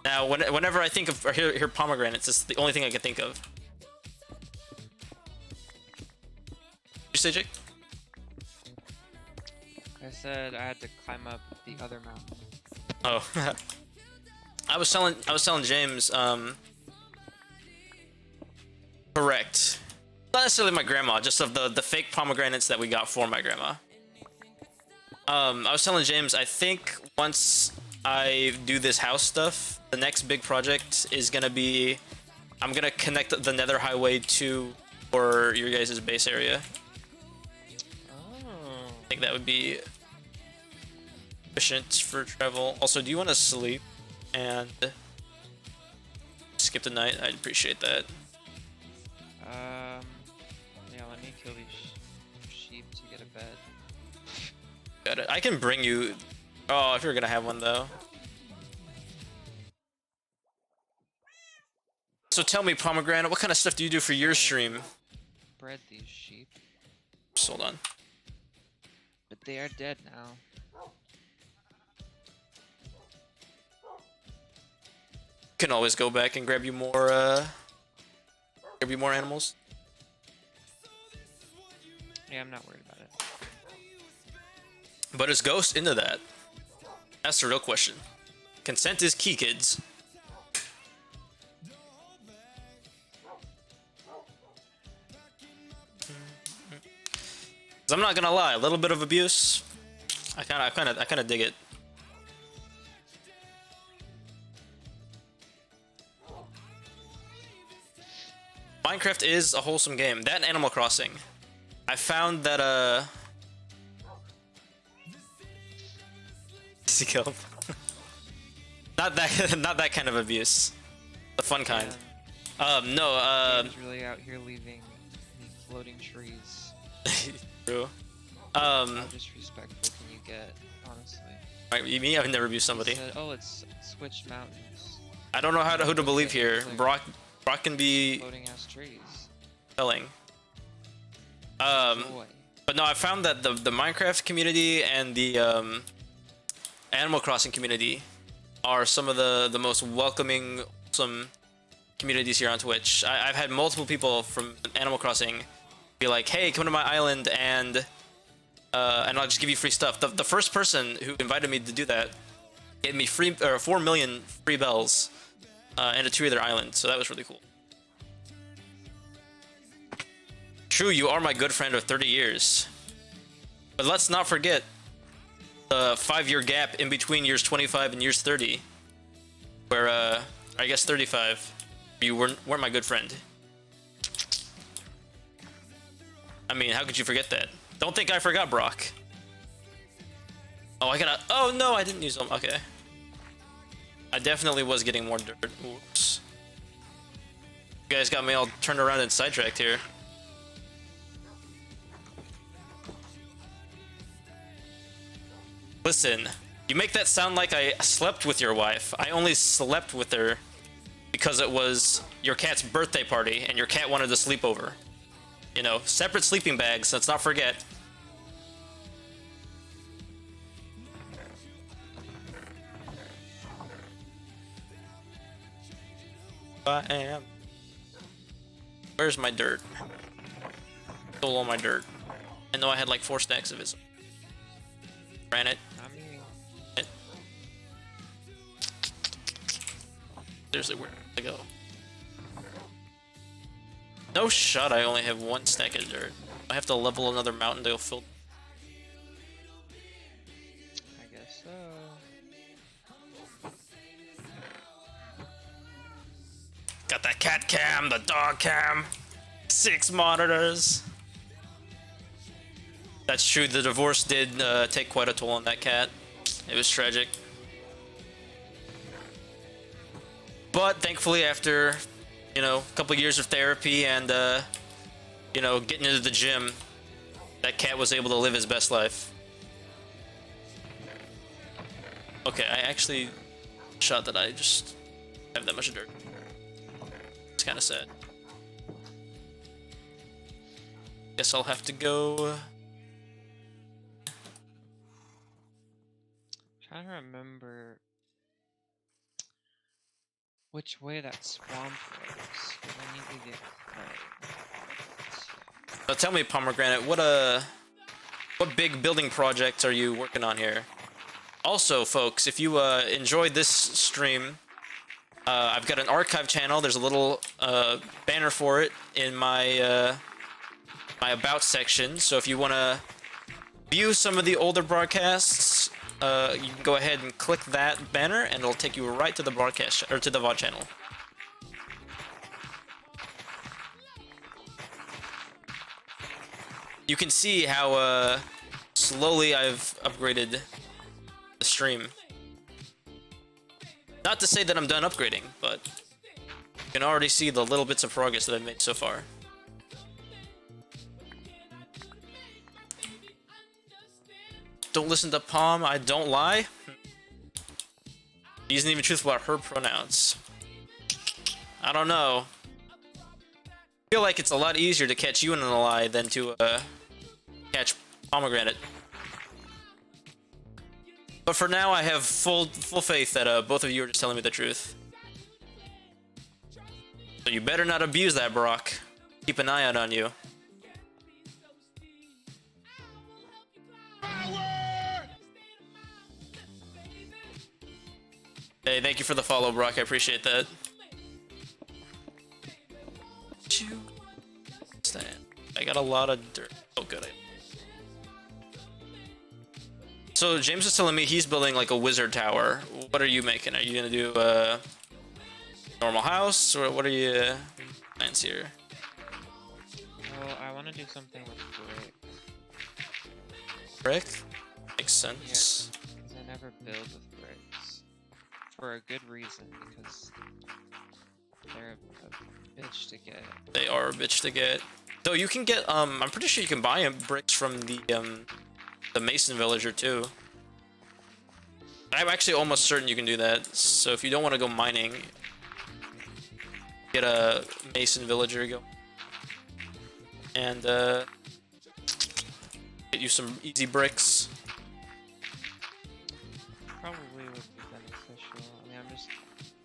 Speaker 1: Now, whenever I think of or hear pomegranates, it's the only thing I can think of. Did you say, Jake?
Speaker 11: I said I had to climb up the other mountain.
Speaker 1: Oh, I was telling James. Correct. Not necessarily my grandma, just of the fake pomegranates that we got for my grandma. I was telling James, I think once I do this house stuff, the next big project is gonna be, I'm gonna connect the Nether Highway to or your guys' base area.
Speaker 11: Oh.
Speaker 1: I think that would be efficient for travel. Also, do you want to sleep and skip the night? I'd appreciate that.
Speaker 11: Yeah, let me kill these sheep to get a bed.
Speaker 1: Got it. I can bring you. Oh, if you're gonna have one though. So tell me, Pomegranate, what kind of stuff do you do for your stream?
Speaker 11: Bred these sheep.
Speaker 1: Just hold on.
Speaker 11: But they are dead now.
Speaker 1: Can always go back and grab you more There be more animals.
Speaker 11: Yeah, I'm not worried about it.
Speaker 1: But is Ghost into that? That's the real question. Consent is key, kids. 'Cause I'm not gonna lie, a little bit of abuse, I kind of dig it. Minecraft is a wholesome game. That and Animal Crossing. I found that Is he killed? not that kind of abuse. The fun kind. No.
Speaker 11: Game's really out here leaving me floating trees.
Speaker 1: True.
Speaker 11: How disrespectful can you get, honestly?
Speaker 1: Right, you mean I've never abused somebody?
Speaker 11: Said, oh, it's switched mountains.
Speaker 1: I don't know who to believe here. Brock can be
Speaker 11: Floating ass trees.
Speaker 1: telling.
Speaker 11: Joy.
Speaker 1: But no, I found that the Minecraft community and the Animal Crossing community are some of the most welcoming, awesome communities here on Twitch. I've had multiple people from Animal Crossing be like, "Hey, come to my island and I'll just give you free stuff." The first person who invited me to do that gave me 4 million free bells and a tour of their island, so that was really cool. True, you are my good friend of 30 years. But let's not forget the 5-year gap in between years 25 and years 30. Where, I guess 35, you weren't my good friend. I mean, how could you forget that? Don't think I forgot, Brock. Oh, oh no, I didn't use them. Okay. I definitely was getting more dirt. Oops. You guys got me all turned around and sidetracked here. Listen, you make that sound like I slept with your wife. I only slept with her because it was your cat's birthday party and your cat wanted to sleep over. You know, separate sleeping bags, let's not forget. I am. Where's my dirt? Stole all my dirt. I know I had like 4 stacks of it. Ran it. Seriously, where to go? No shot, I only have 1 stack of dirt. I have to level another mountain to go fill.
Speaker 11: I guess so.
Speaker 1: Got that cat cam, the dog cam, 6 monitors. That's true, the divorce did take quite a toll on that cat. It was tragic. But thankfully, after, you know, a couple years of therapy and, you know, getting into the gym, that cat was able to live his best life. Okay, I actually shot that I just have that much dirt. It's kind of sad. Guess I'll have to go.
Speaker 11: Trying to remember which way that swamp was. I need to get right.
Speaker 1: Tell me, Pomegranate, what big building projects are you working on here? Also, folks, if you enjoyed this stream, I've got an archive channel. There's a little banner for it in my my about section. So if you want to view some of the older broadcasts, you can go ahead and click that banner, and it'll take you right to the broadcast or to the VOD channel. You can see how slowly I've upgraded the stream. Not to say that I'm done upgrading, but you can already see the little bits of progress that I've made so far. Don't listen to Palm, I don't lie. He isn't even truthful about her pronouns. I don't know. I feel like it's a lot easier to catch you in a lie than to catch Pomegranate. But for now, I have full faith that both of you are just telling me the truth. So you better not abuse that, Brock. Keep an eye out on you. Hey, thank you for the follow, Brock. I appreciate that. I got a lot of dirt. Oh, good. So James is telling me he's building like a wizard tower. What are you making? Are you gonna do a normal house, or what are you plans here?
Speaker 11: Well, I want to do something with brick.
Speaker 1: Brick? Makes sense.
Speaker 11: Yeah, because I never build with bricks. For a good reason, because they're a bitch to get.
Speaker 1: They are a bitch to get. Though you can get, I'm pretty sure you can buy bricks from the Mason villager too. I'm actually almost certain you can do that. So if you don't want to go mining, get a Mason villager, go and get you some easy bricks.
Speaker 11: Probably would be beneficial. I mean, I'm just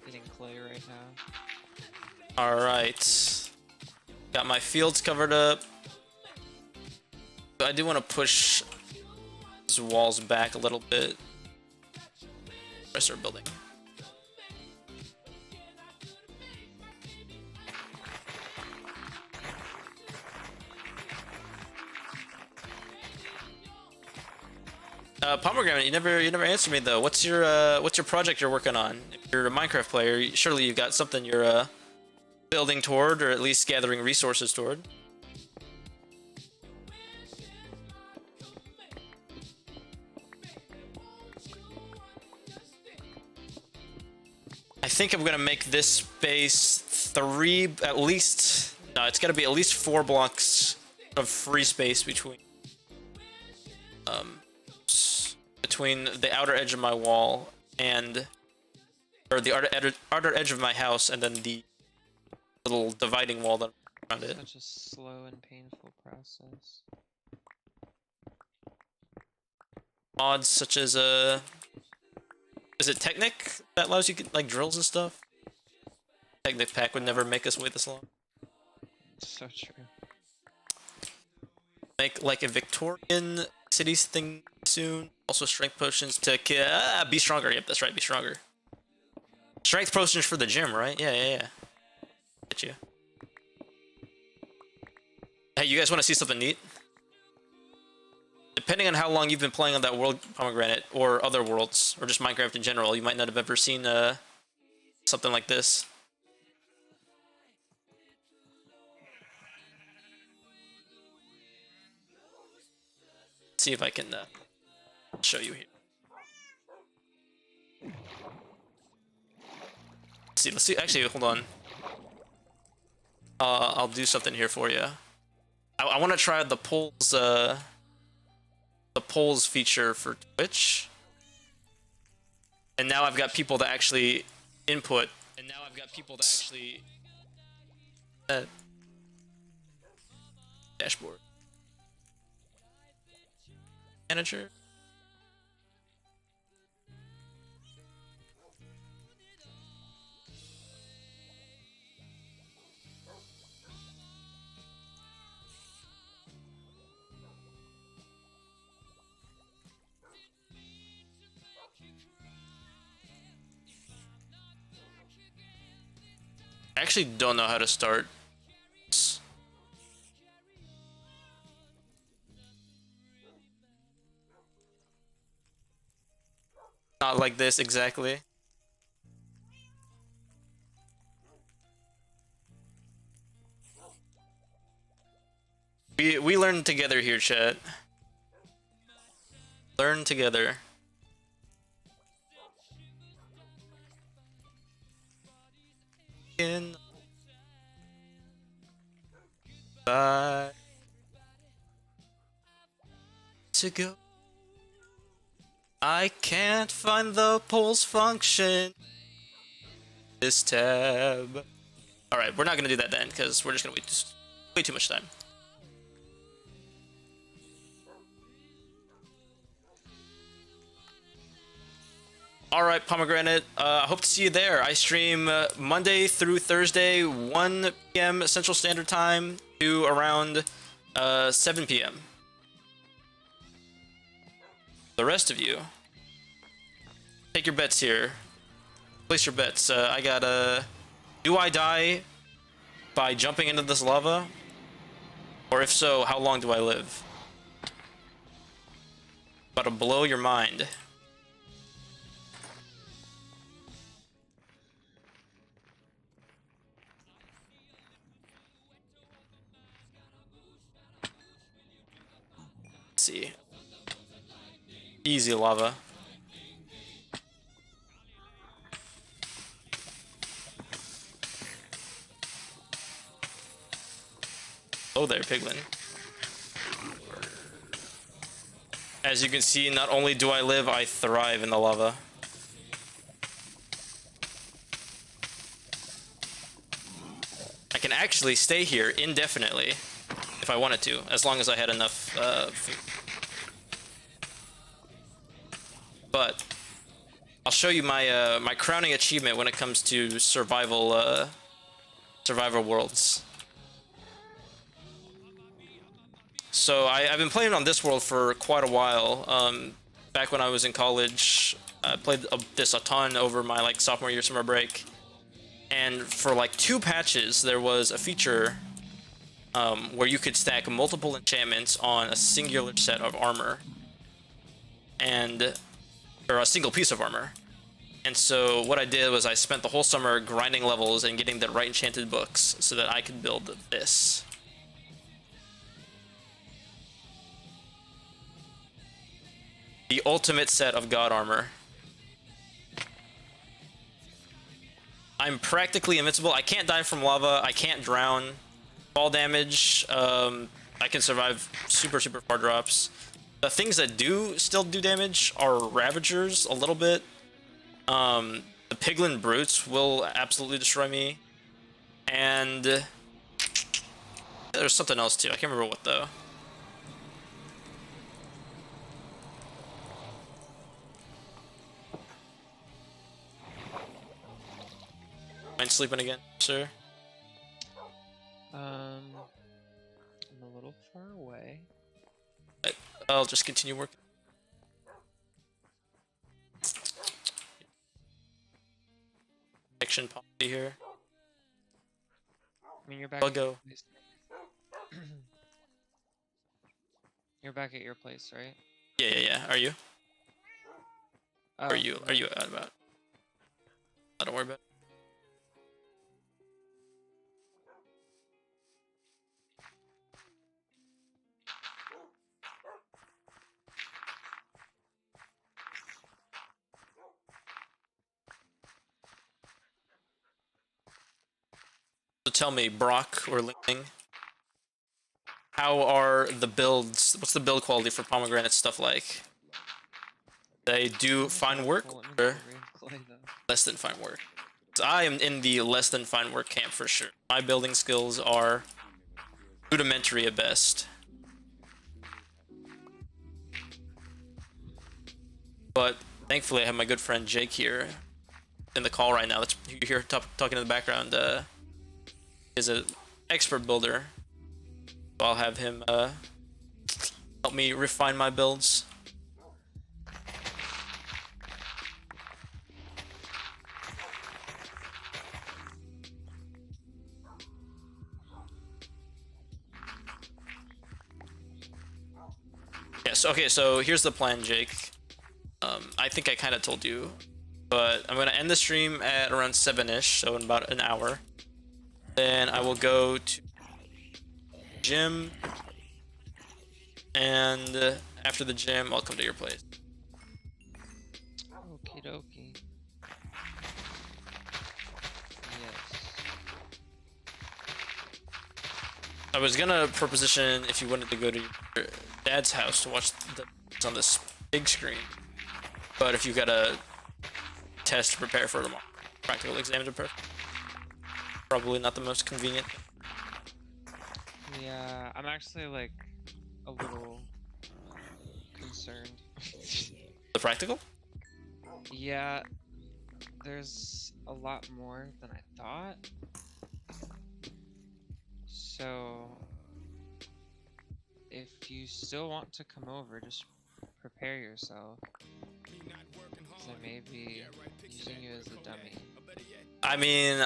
Speaker 11: getting clay right now.
Speaker 1: All right. Got my fields covered up. I do want to push these walls back a little bit. I start building. Pomegranate, you never answered me though. What's your project you're working on? If you're a Minecraft player, surely you've got something you're building toward, or at least gathering resources toward. I think I'm gonna make this space at least. No, it's gotta be at least 4 blocks of free space between the outer edge of my wall or the outer edge of my house, and then the little dividing wall that around it.
Speaker 11: Such a slow and painful process.
Speaker 1: Mods such as is it Technic that allows you like drills and stuff? Technic pack would never make us wait this long.
Speaker 11: So true.
Speaker 1: Make like a Victorian cities thing soon. Also strength potions to be stronger. Yep, that's right. Be stronger. Strength potions for the gym, right? Yeah. Get you. Hey, you guys want to see something neat? Depending on how long you've been playing on that world, Pomegranate, or other worlds, or just Minecraft in general, you might not have ever seen something like this. Let's see if I can show you here. Let's see. Actually, hold on. I'll do something here for you. I want to try the polls feature for Twitch. And now I've got people that actually input. Dashboard. Manager. I actually don't know how to start. Not like this exactly. We learn together here, chat. Learn together. Bye. To go. I can't find the polls function. This tab. All right, we're not gonna do that then, because we're just gonna wait way too much time. All right, Pomegranate. I hope to see you there. I stream Monday through Thursday, 1 p.m. Central Standard Time to around 7 p.m. The rest of you, take your bets here. Place your bets. I got do I die by jumping into this lava? Or if so, how long do I live? About to blow your mind. Let's see. Easy lava. Oh there, Piglin. As you can see, not only do I live, I thrive in the lava. I can actually stay here indefinitely if I wanted to, as long as I had enough food. But I'll show you my my crowning achievement when it comes to survival survival worlds. So I've been playing on this world for quite a while. Back when I was in college, I played this a ton over my like sophomore year summer break. And for like 2 patches, there was a feature where you could stack multiple enchantments on a singular set of armor, or a single piece of armor. And so what I did was I spent the whole summer grinding levels and getting the right enchanted books so that I could build this. The ultimate set of god armor. I'm practically invincible. I can't die from lava. I can't drown. Fall damage. I can survive super far drops. The things that do still do damage are Ravagers a little bit. The Piglin Brutes will absolutely destroy me. And there's something else too. I can't remember what though. Mind sleeping again, sir?
Speaker 11: I'm a little far away.
Speaker 1: I'll just continue working. Action policy here.
Speaker 11: I mean, you're back.
Speaker 1: I'll go.
Speaker 11: You're back at your place, right?
Speaker 1: Yeah. Are you?
Speaker 11: Oh,
Speaker 1: Are you out about? Don't worry about it. So tell me, Brock or Ling, how are the builds? What's the build quality for pomegranate stuff like? They do fine work or less than fine work? So I am in the less than fine work camp for sure. My building skills are rudimentary at best. But thankfully I have my good friend Jake here in the call right now. That's you hear talking in the background. Is an expert builder. So I'll have him help me refine my builds. Yes, okay, so here's the plan, Jake. I think I kind of told you, but I'm going to end the stream at around 7-ish, so in about an hour. Then I will go to gym, and after the gym, I'll come to your place.
Speaker 11: Okie dokie. Yes.
Speaker 1: I was gonna proposition if you wanted to go to your dad's house to watch on this big screen, but if you got a test to prepare for tomorrow, practical exam to prepare, probably not the most convenient.
Speaker 11: Yeah, I'm actually like a little concerned.
Speaker 1: The practical?
Speaker 11: Yeah, there's a lot more than I thought. So, if you still want to come over, just prepare yourself. 'Cause I may be using you as a dummy.
Speaker 1: I mean,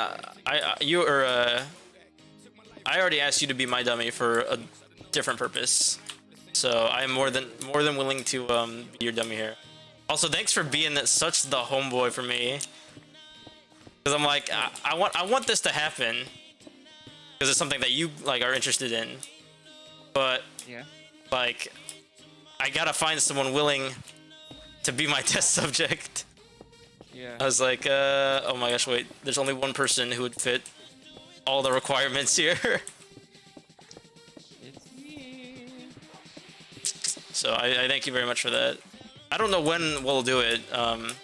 Speaker 1: I already asked you to be my dummy for a different purpose, so I am more than willing to be your dummy here. Also, thanks for being such the homeboy for me, because I'm like I want this to happen because it's something that you like are interested in, but
Speaker 11: Yeah.
Speaker 1: like I gotta find someone willing to be my test subject.
Speaker 11: Yeah.
Speaker 1: I was like, oh my gosh, wait, there's only one person who would fit all the requirements here.
Speaker 11: It's me.
Speaker 1: So I thank you very much for that. I don't know when we'll do it, when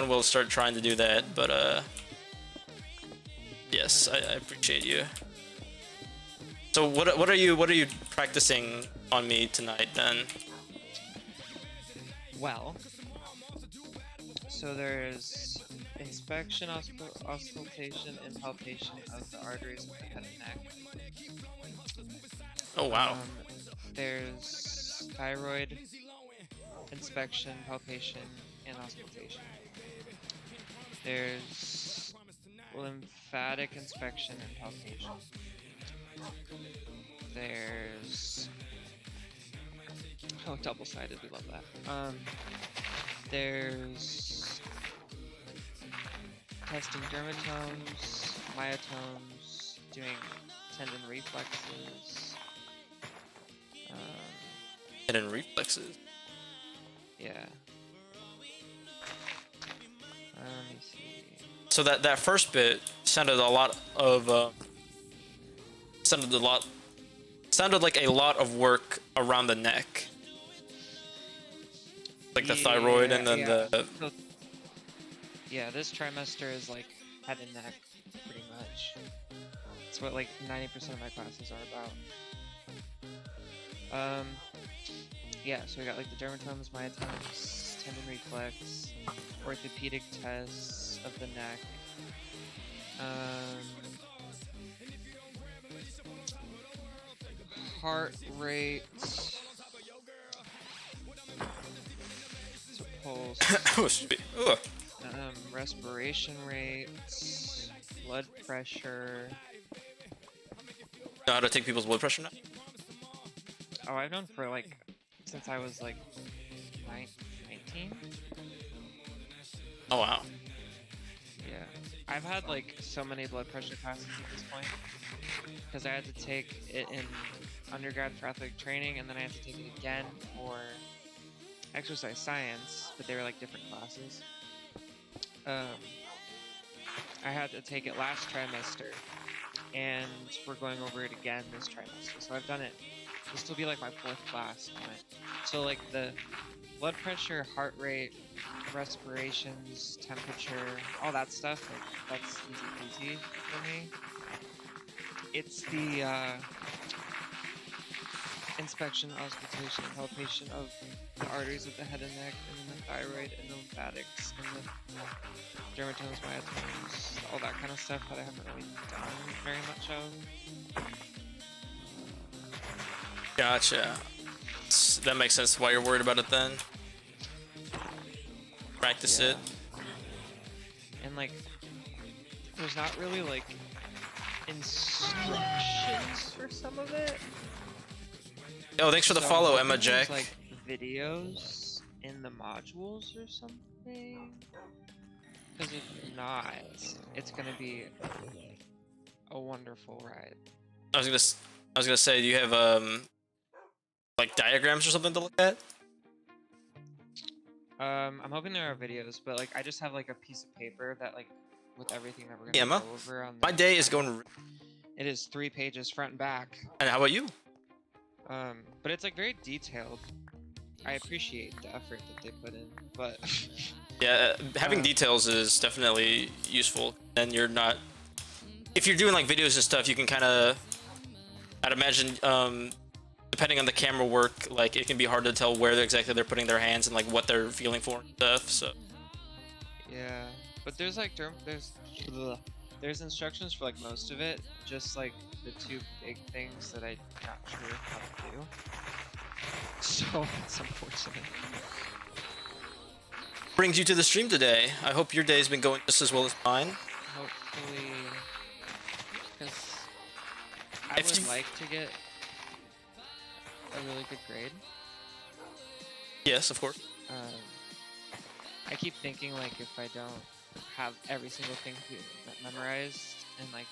Speaker 1: we'll start trying to do that, but yes, I appreciate you. So what are you practicing on me tonight then?
Speaker 11: Well, so there's inspection, auscultation, and palpation of the arteries of the head and neck.
Speaker 1: Oh wow.
Speaker 11: There's thyroid inspection, palpation, and auscultation. There's lymphatic inspection and palpation. There's double-sided, we love that. There's testing dermatomes, myotomes, doing tendon reflexes.
Speaker 1: Tendon reflexes.
Speaker 11: Yeah. Let me see.
Speaker 1: So that first bit sounded a lot of sounded like a lot of work around the neck, like the thyroid and then the.
Speaker 11: So, yeah, this trimester is like head and neck, pretty much. It's what like 90% of my classes are about. Yeah, so we got like the dermatomes, myotomes, tendon reflex, orthopedic tests of the neck. Heart rate, so pulse, respiration rates, blood pressure.
Speaker 1: Know how to take people's blood pressure now?
Speaker 11: Oh, I've known for like since I was like 19.
Speaker 1: Oh wow.
Speaker 11: Yeah, I've had like so many blood pressure classes at this point because I had to take it in undergrad for athletic training, and then I had to take it again for exercise science, but they were like different classes. I had to take it last trimester, and we're going over it again this trimester. So I've done it. This will be like my 4th class on it. So like the blood pressure, heart rate, respirations, temperature, all that stuff, like that's easy peasy for me. It's the inspection, auscultation, and palpation of the arteries of the head and neck, and then the thyroid, and the lymphatics, and the dermatomes, myotomes, all that kind of stuff that I haven't really done very much of.
Speaker 1: Gotcha. That makes sense why you're worried about it then. Practice it.
Speaker 11: And like, there's not really like instructions for some of it.
Speaker 1: Oh, thanks for the follow, Emma Jack.
Speaker 11: There's like videos in the modules or something. Because if not, it's gonna be a wonderful ride.
Speaker 1: I was gonna say, do you have like diagrams or something to look at?
Speaker 11: I'm hoping there are videos, but like I just have like a piece of paper that like with everything that we're gonna
Speaker 1: Emma,
Speaker 11: go over on.
Speaker 1: my day is going.
Speaker 11: It is 3 pages front and back.
Speaker 1: And how about you?
Speaker 11: But it's like very detailed. I appreciate the effort that they put in, but
Speaker 1: yeah, having details is definitely useful. And you're not, if you're doing like videos and stuff, you can kind of, I'd imagine, depending on the camera work, like it can be hard to tell where exactly they're putting their hands and like what they're feeling for and stuff. So
Speaker 11: Yeah, but there's like there's instructions for like most of it. Just like the two big things that I'm not sure how to do. So it's unfortunate.
Speaker 1: brings you to the stream today. I hope your day's been going just as well as mine.
Speaker 11: Hopefully, because I
Speaker 1: If
Speaker 11: would
Speaker 1: you-
Speaker 11: like to get a really good grade.
Speaker 1: Yes, of course.
Speaker 11: I keep thinking like if I don't have every single thing memorized and like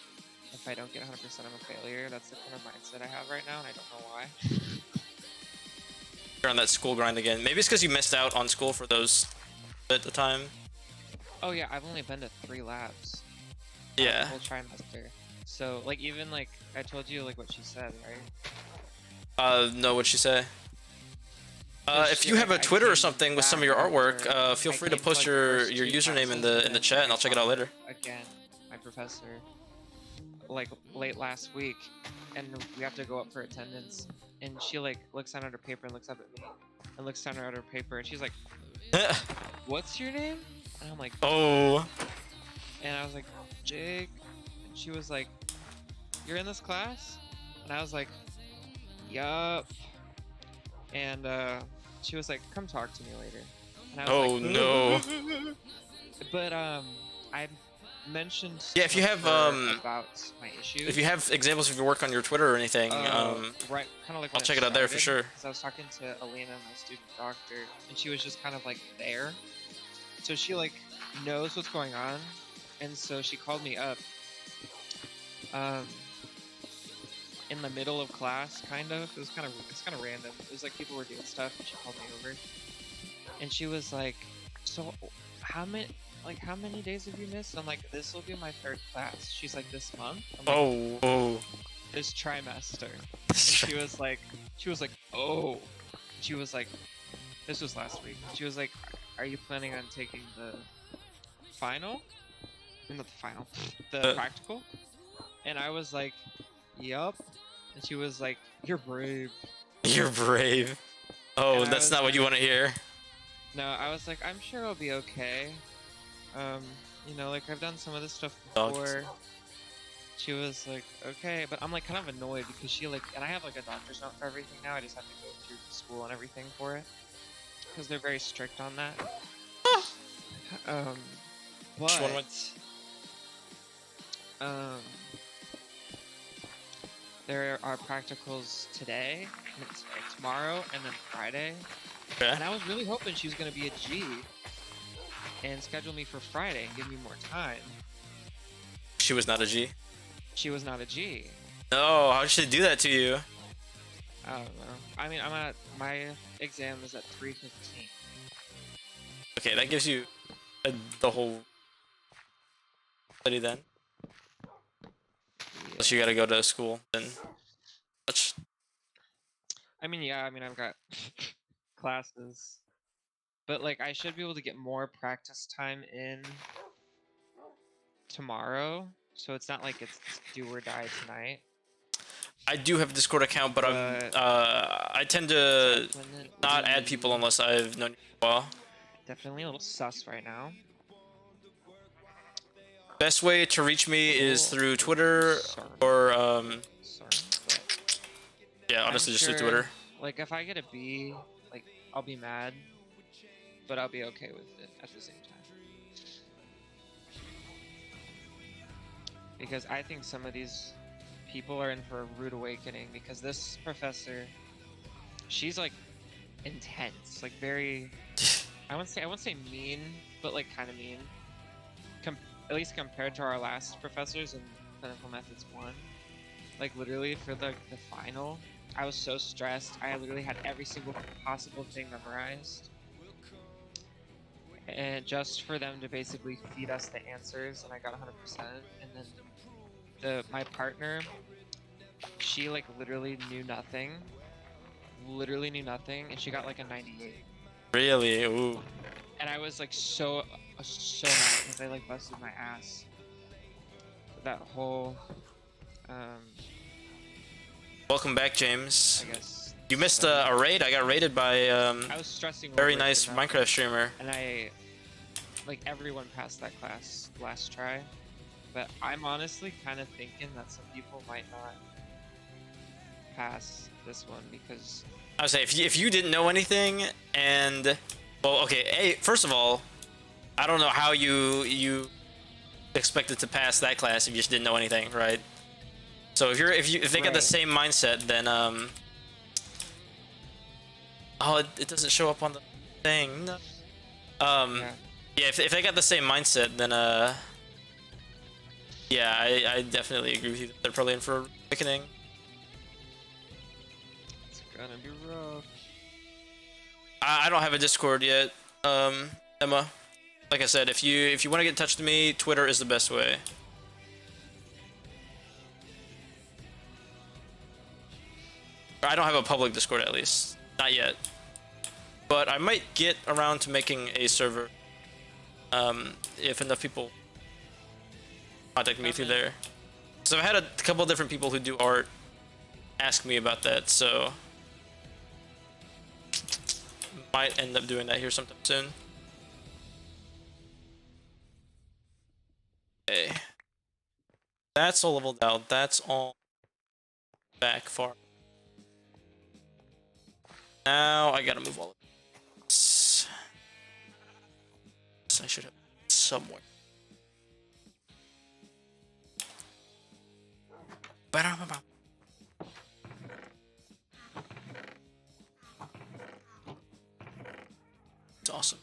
Speaker 11: if I don't get 100% I'm a failure. That's the kind of mindset I have right now and I don't know why.
Speaker 1: You're on that school grind again. Maybe it's because you missed out on school for those at the time.
Speaker 11: Oh yeah, I've only been to 3 labs.
Speaker 1: Yeah.
Speaker 11: The whole trimester. So like even like I told you like what she said, right?
Speaker 1: No, what'd she say? If
Speaker 11: she-
Speaker 1: you have a
Speaker 11: I
Speaker 1: Twitter or
Speaker 11: came
Speaker 1: something with some of your
Speaker 11: back
Speaker 1: artwork,
Speaker 11: after-
Speaker 1: feel
Speaker 11: I
Speaker 1: free to
Speaker 11: came
Speaker 1: post
Speaker 11: like,
Speaker 1: your
Speaker 11: first 2
Speaker 1: username in
Speaker 11: classes,
Speaker 1: the chat and I'll check it out later.
Speaker 11: Again, my professor, like late last week, and we have to go up for attendance, and she like looks down at her paper and looks up at me, and looks down at her paper, and she's like, "What's your name?" And I'm like,
Speaker 1: Oh.
Speaker 11: and I was like, "Jake," and she was like, "You're in this class?" And I was like, "Yup." And she was like, "Come talk to me later." And I was
Speaker 1: Oh
Speaker 11: like,
Speaker 1: no.
Speaker 11: But I mentioned
Speaker 1: Yeah, if you
Speaker 11: to
Speaker 1: have,
Speaker 11: her about my issues.
Speaker 1: If you have examples of your work on your Twitter or anything,
Speaker 11: right, kind of like
Speaker 1: I'll
Speaker 11: when
Speaker 1: check it out there for sure.
Speaker 11: Because I was talking to Alina, my student doctor, and she was just kind of like there. So she like knows what's going on, and so she called me up. In the middle of class, kind of. It's kind of random. It was like people were doing stuff, and she called me over, and she was like, "So, how many days have you missed?" I'm like, "This will be my 3rd class." She's like, "This month?" I'm like,
Speaker 1: Oh.
Speaker 11: "This trimester." And she was like, "Oh." She was like, "This was last week." She was like, "Are you planning on taking the final?" Not the final, the practical. And I was like, "Yup." And she was like, "You're brave."
Speaker 1: You're brave. Oh,
Speaker 11: And I
Speaker 1: that's
Speaker 11: was
Speaker 1: not what you
Speaker 11: like-
Speaker 1: want to hear.
Speaker 11: No, I was like, "I'm sure it'll be okay." You know, like I've done some of this stuff
Speaker 1: Dogs.
Speaker 11: before. She was like, "Okay," but I'm like kind of annoyed because she like, and I have like a doctor's note for everything now. I just have to go through school and everything for it because they're very strict on that.
Speaker 1: Which one
Speaker 11: there are practicals today, tomorrow, and then Friday.
Speaker 1: Okay.
Speaker 11: And I was really hoping she was gonna be a G and schedule me for Friday and give me more time.
Speaker 1: She was not a G.
Speaker 11: She was not a G.
Speaker 1: No, how did she do that to you?
Speaker 11: I don't know. I mean, my exam is at 3:15.
Speaker 1: Okay, that gives you the whole study then. Unless you gotta go to school, then.
Speaker 11: I mean, yeah. I mean, I've got classes, but like, I should be able to get more practice time in tomorrow, so it's not like it's do or die tonight.
Speaker 1: I do have a Discord account, but I tend to not add people unless I've known you for a while.
Speaker 11: Definitely a little sus right now.
Speaker 1: Best way to reach me is through Twitter or yeah, honestly, just through Twitter.
Speaker 11: Like, if I get a B, like, I'll be mad, but I'll be okay with it at the same time. Because I think some of these people are in for a rude awakening, because this professor, she's like intense, like very, I won't say mean, but like kind of mean. At least compared to our last professors in Clinical Methods 1. Like literally for the final, I was so stressed. I literally had every single possible thing memorized. And just for them to basically feed us the answers, and I got 100%. And then my partner, she like literally knew nothing. And she got like a 98.
Speaker 1: Really? Ooh.
Speaker 11: And I was like so mad because I like busted my ass. That whole
Speaker 1: Welcome back, James.
Speaker 11: I guess
Speaker 1: You missed a raid. I got raided by
Speaker 11: I was stressing.
Speaker 1: very
Speaker 11: over it
Speaker 1: nice
Speaker 11: for nothing,
Speaker 1: Minecraft streamer.
Speaker 11: And like everyone passed that class last try, but I'm honestly kind of thinking that some people might not pass this one because
Speaker 1: I would say if you didn't know anything and well, okay. Hey, first of all, I don't know how you expected to pass that class if you just didn't know anything, right? So if they got the
Speaker 11: Right.
Speaker 1: same mindset, then oh, it doesn't show up on the thing. No.
Speaker 11: yeah.
Speaker 1: Yeah, if they got the same mindset, then yeah, I definitely agree with you. They're probably in for a awakening.
Speaker 11: It's gonna be rough.
Speaker 1: I don't have a Discord yet, Emma. Like I said, if you want to get in touch with me, Twitter is the best way. I don't have a public Discord at least, not yet. But I might get around to making a server, if enough people contact me through there. So I've had a couple of different people who do art ask me about that, so might end up doing that here sometime soon. Okay. That's all leveled out. That's all back far. Now I gotta move all of this. I should have somewhere. Ba-da-ba-ba. It's awesome.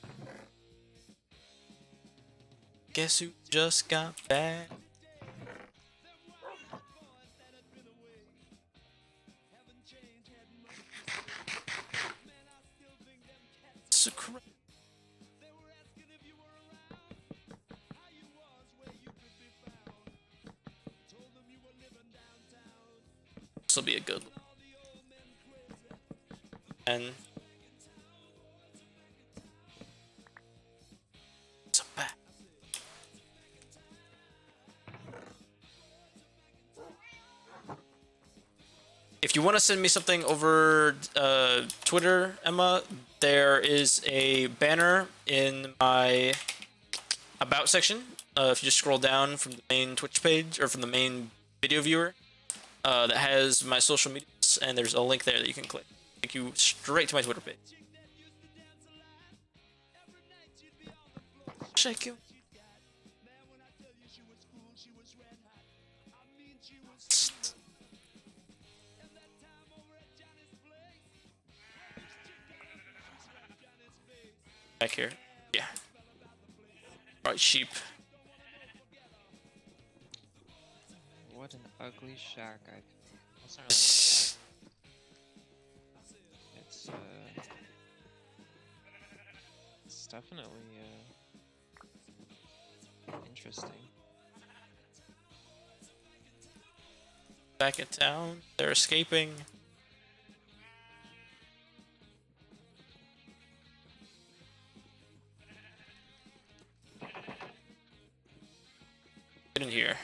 Speaker 1: Guess who just got back? So crazy. This will be a good one. And it's a bat. If you want to send me something over Twitter, Emma, there is a banner in my about section. If you just scroll down from the main Twitch page or from the main video viewer, that has my social medias, and there's a link there that you can click. Take you straight to my Twitter page. Shake you. Back here. Yeah. Alright, sheep.
Speaker 11: What an ugly shack that's not really it's definitely interesting.
Speaker 1: Back in town. They're escaping. Get in here.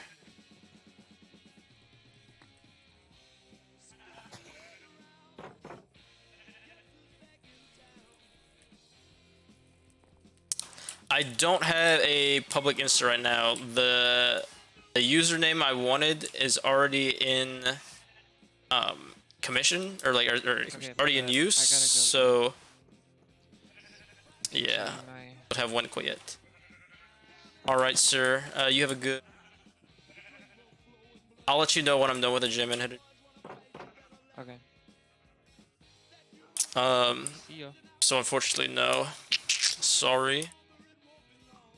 Speaker 1: I don't have a public Insta right now. The username I wanted is already in commission or like or already in use. So yeah, don't have one quite yet. All right, sir. You have a good. I'll let you know when I'm done with the gym and hit it.
Speaker 11: Okay. See ya.
Speaker 1: So unfortunately, no. Sorry.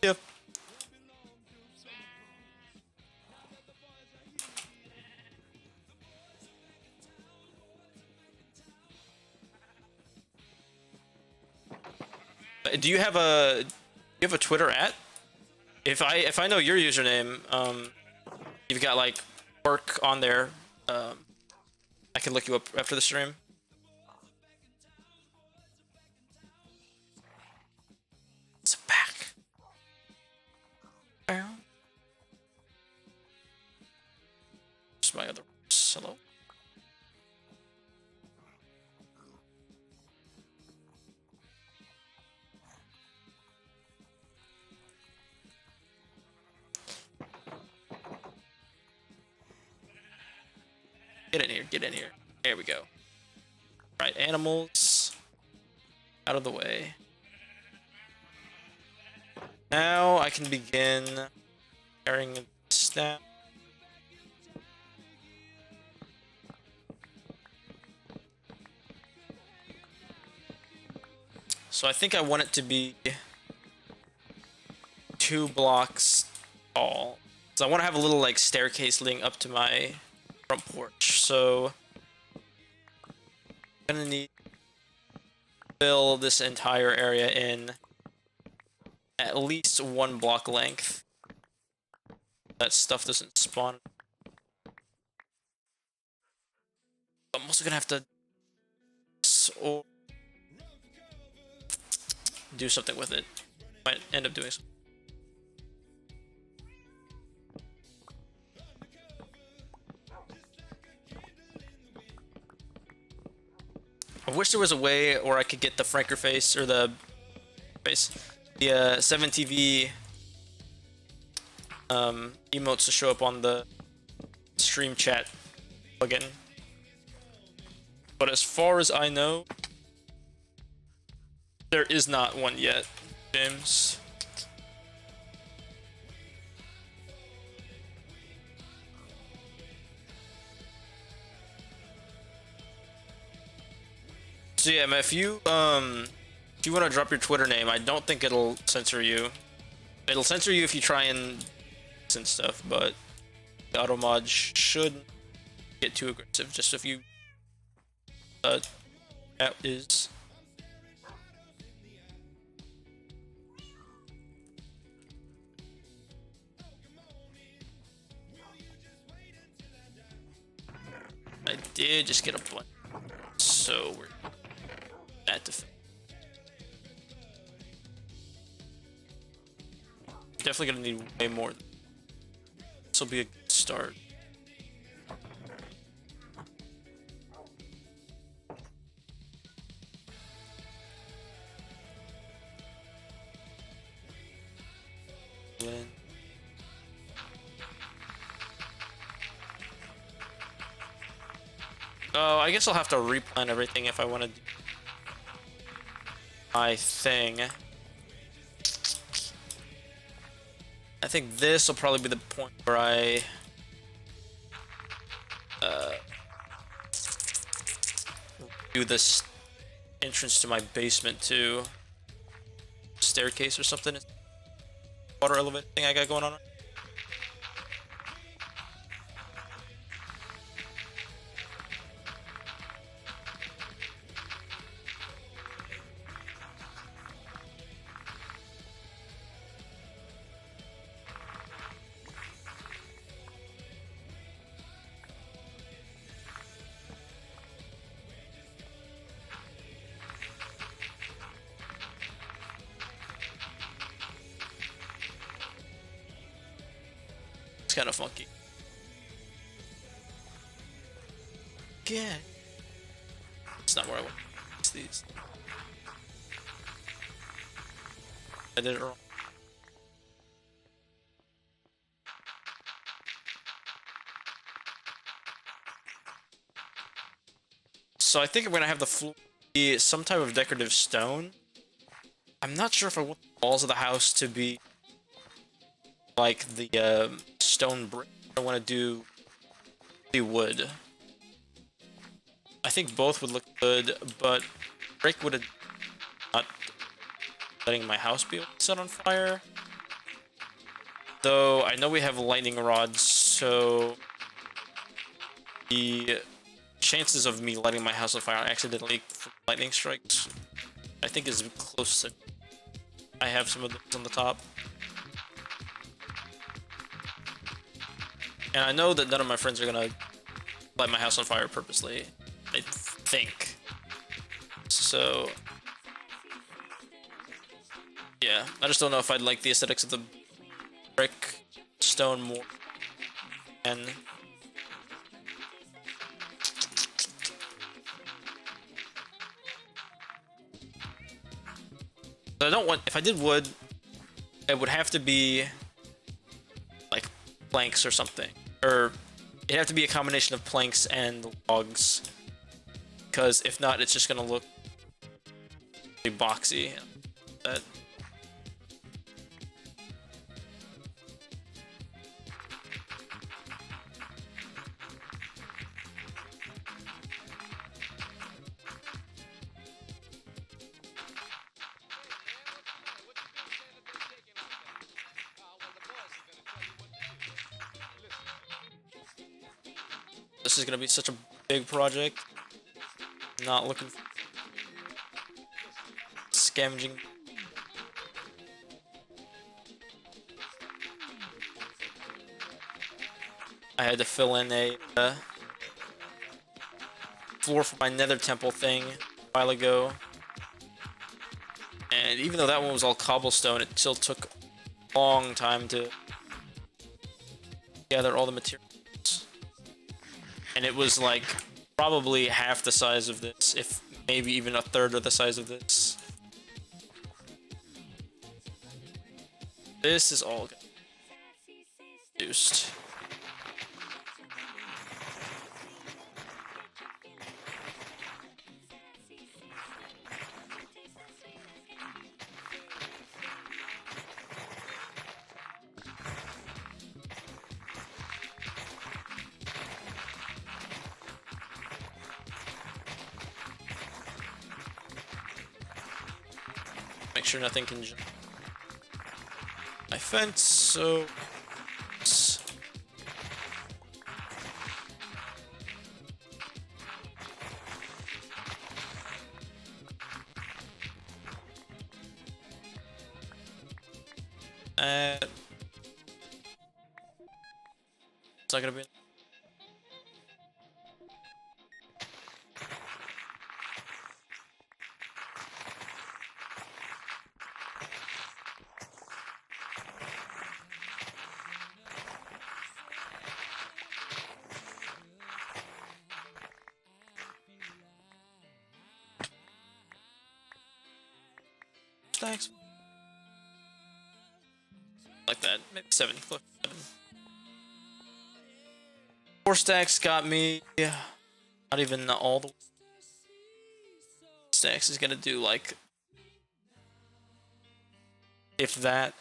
Speaker 1: Yep. Do you have a Twitter at? If I know your username, you've got like work on there. I can look you up after the stream. It's back. Just my other. Hello. Get in here. Get in here. There we go. Right, animals out of the way. Now I can begin carrying this down. So I think I want it to be 2 blocks tall. So I want to have a little like staircase leading up to my front porch. So I'm gonna need to fill this entire area in at least 1 block length. That stuff doesn't spawn. I'm also gonna have to or do something with it. Might end up doing something. I wish there was a way where I could get the Franker face or the 7TV emotes to show up on the stream chat plugin. But as far as I know, there is not one yet, James. So yeah, man, if you want to drop your Twitter name, I don't think it'll censor you. It'll censor you if you try and stuff, but the auto mod shouldn't get too aggressive. Just if you that is. I did just get a blank, so we're at the. Definitely gonna need way more. This will be a good start. Oh, I guess I'll have to replan everything if I want to do my thing. I think this will probably be the point where I do this entrance to my basement too. Staircase or something. Water elevator thing I got going on. It's kind of funky. Again. It's not where I want. It's these. I did it wrong. So I think I'm gonna have the floor be some type of decorative stone. I'm not sure if I want the walls of the house to be like the stone brick. I want to do the wood. I think both would look good, but brick would have not letting my house be set on fire. Though I know we have lightning rods, so the chances of me lighting my house on fire accidentally from lightning strikes, I think is close to. I have some of those on the top. And I know that none of my friends are gonna light my house on fire purposely. I think. So yeah, I just don't know if I'd like the aesthetics of the brick stone more. And I don't want, if I did wood, it would have to be like planks or something, or it'd have to be a combination of planks and logs, because if not, it's just gonna look really boxy. That. This is gonna be such a big project. Not looking for scavenging. I had to fill in a floor for my nether temple thing a while ago. And even though that one was all cobblestone, it still took a long time to gather all the materials. And it was like probably half the size of this, if maybe even a third of the size of this. This is all reduced. Make sure nothing can jump my fence, so it's not gonna be. Stacks. Like that, maybe 7. Close to 7. 4 stacks got me. Not even all the stacks is gonna do like, if that.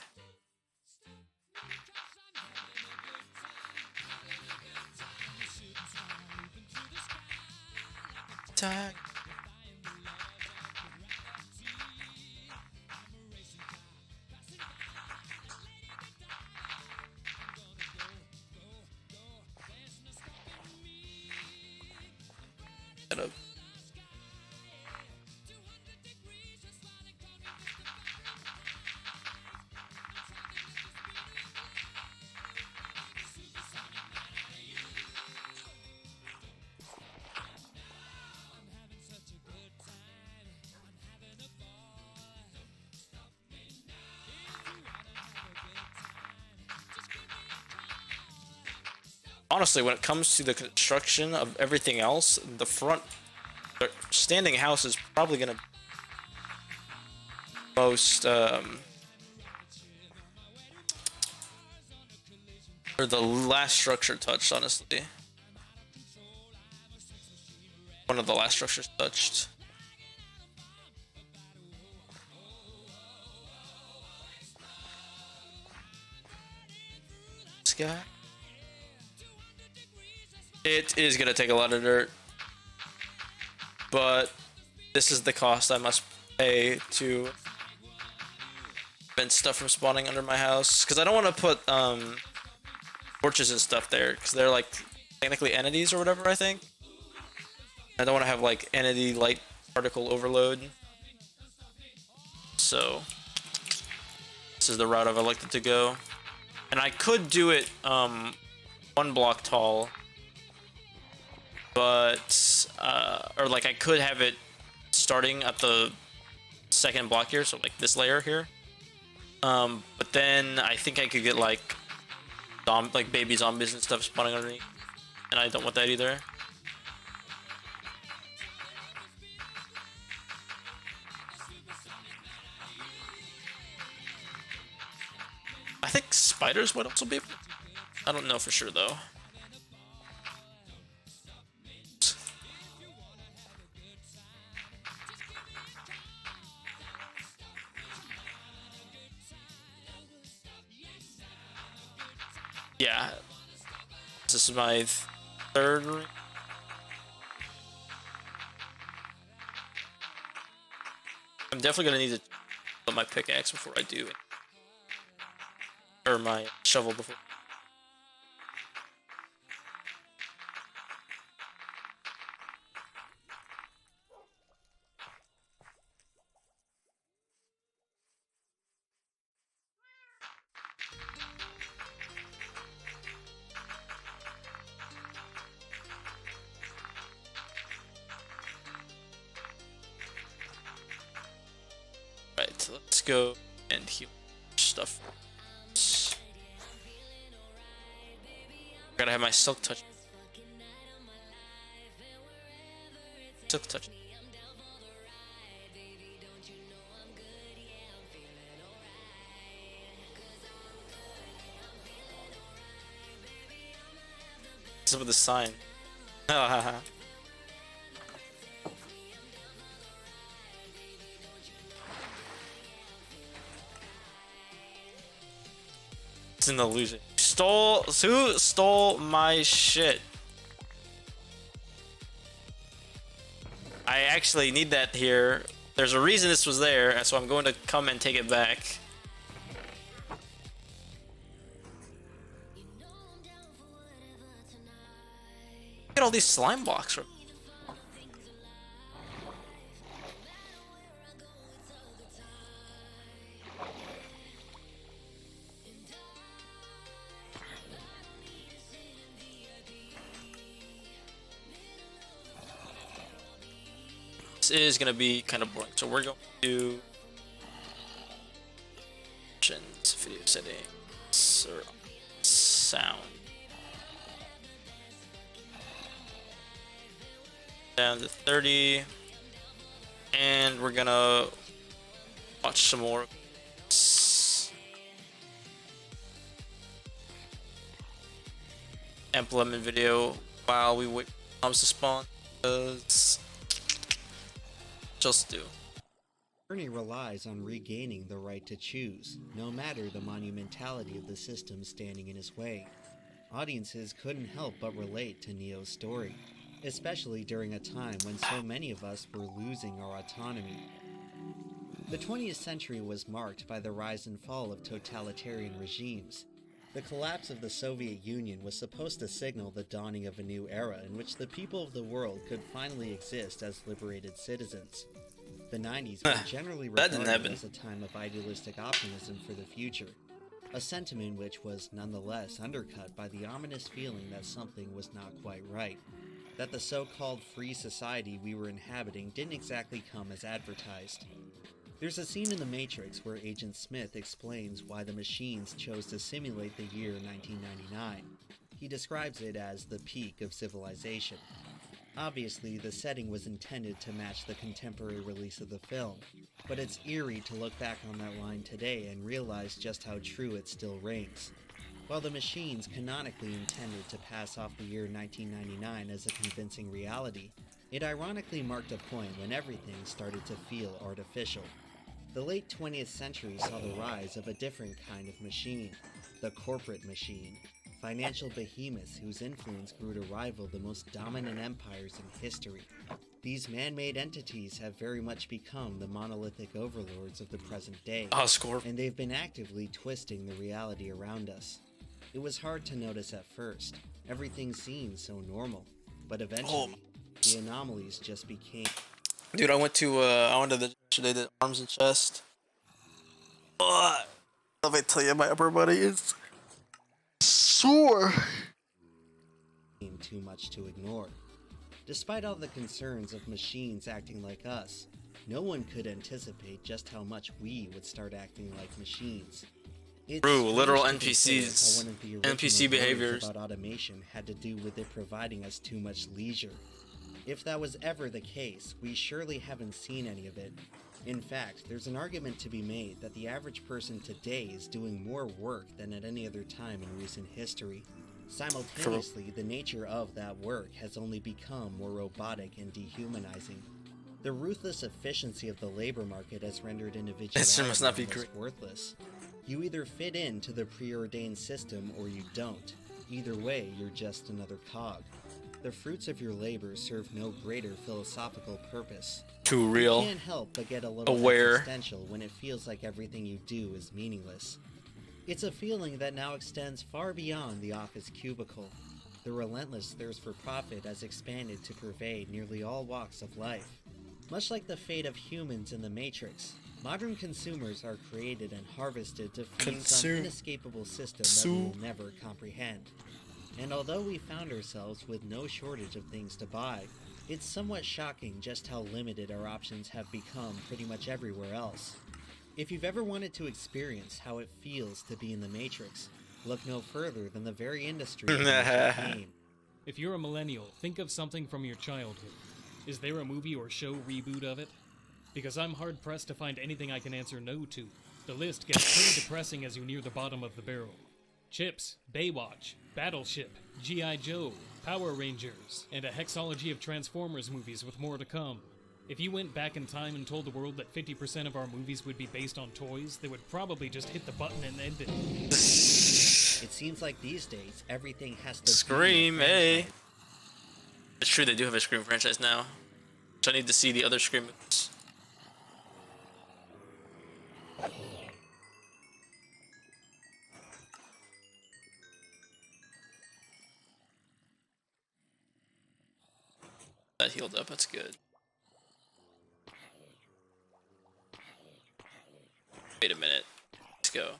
Speaker 1: Tag. Honestly, when it comes to the construction of everything else, the standing house is probably gonna most or the last structure touched, honestly. One of the last structures touched. This guy. It is gonna take a lot of dirt, but this is the cost I must pay to prevent stuff from spawning under my house. Because I don't want to put torches and stuff there, because they're like technically entities or whatever. I think I don't want to have like entity light particle overload. So this is the route I've elected to go, and I could do it 1 block tall. But, or like I could have it starting at the 2nd block here, so like this layer here. But then I think I could get like baby zombies and stuff spawning underneath, and I don't want that either. I think spiders would also be. I don't know for sure though. Yeah. This is my third ring. I'm definitely gonna need to put my pickaxe before I do, or my shovel before. Right, let's go and heal stuff. Gotta have my silk touch. Silk touch. What's up with the sign? It's an illusion. Who stole my shit? I actually need that here. There's a reason this was there, so I'm going to come and take it back. Look at all these slime blocks. This is gonna be kind of boring, so we're going to options, video settings, or sound. Down to 30, and we're gonna watch some more. Implement video while we wait for bombs to spawn. Just do.
Speaker 10: Ernie relies on regaining the right to choose, no matter the monumentality of the system standing in his way. Audiences couldn't help but relate to Neo's story, especially during a time when so many of us were losing our autonomy. The 20th century was marked by the rise and fall of totalitarian regimes. The collapse of the Soviet Union was supposed to signal the dawning of a new era in which the people of the world could finally exist as liberated citizens. The 90s were generally regarded as a time of idealistic optimism for the future, a sentiment which was nonetheless undercut by the ominous feeling that something was not quite right, that the so-called free society we were inhabiting didn't exactly come as advertised. There's a scene in The Matrix where Agent Smith explains why the machines chose to simulate the year 1999. He describes it as the peak of civilization. Obviously, the setting was intended to match the contemporary release of the film, but it's eerie to look back on that line today and realize just how true it still rings. While the machines canonically intended to pass off the year 1999 as a convincing reality, it ironically marked a point when everything started to feel artificial. The late 20th century saw the rise of a different kind of machine, the corporate machine, financial behemoths whose influence grew to rival the most dominant empires in history. These man-made entities have very much become the monolithic overlords of the present day, and they've been actively twisting the reality around us. It was hard to notice at first. Everything seemed so normal, but eventually, the anomalies just became...
Speaker 1: Dude, I went to the arms and chest. Let me tell you, my upper body is sore.
Speaker 10: Too much to ignore. Despite all the concerns of machines acting like us, no one could anticipate just how much we would start acting like machines.
Speaker 1: True, literal NPCs. NPC behaviors
Speaker 10: about automation had to do with it providing us too much leisure. If that was ever the case, we surely haven't seen any of it. In fact, there's an argument to be made that the average person today is doing more work than at any other time in recent history. Simultaneously, the nature of that work has only become more robotic and dehumanizing. The ruthless efficiency of the labor market has rendered individuality almost worthless. You either fit into the preordained system or you don't. Either way, you're just another cog. The fruits of your labor serve no greater philosophical purpose.
Speaker 1: Too real.
Speaker 10: You can't help but get a little
Speaker 1: Aware.
Speaker 10: existential when it feels like everything you do is meaningless. It's a feeling that now extends far beyond the office cubicle. The relentless thirst for profit has expanded to pervade nearly all walks of life. Much like the fate of humans in the Matrix, modern consumers are created and harvested to feed some inescapable system that we will never comprehend. And although we found ourselves with no shortage of things to buy, it's somewhat shocking just how limited our options have become pretty much everywhere else. If you've ever wanted to experience how it feels to be in the Matrix, look no further than the very industry in which it came.
Speaker 12: If you're a millennial, think of something from your childhood. Is there a movie or show reboot of it? Because I'm hard-pressed to find anything I can answer no to. The list gets pretty depressing as you near the bottom of the barrel. Chips, Baywatch, Battleship, G.I. Joe, Power Rangers, and a hexology of Transformers movies with more to come. If you went back in time and told the world that 50% of our movies would be based on toys, they would probably just hit the button and end it.
Speaker 10: It seems like these days, everything has to
Speaker 1: Scream,
Speaker 10: be a
Speaker 1: hey.
Speaker 10: franchise.
Speaker 1: It's true, they do have a Scream franchise now. So I need to see the other Scream movies. That healed up, that's good. Wait a minute. Let's go.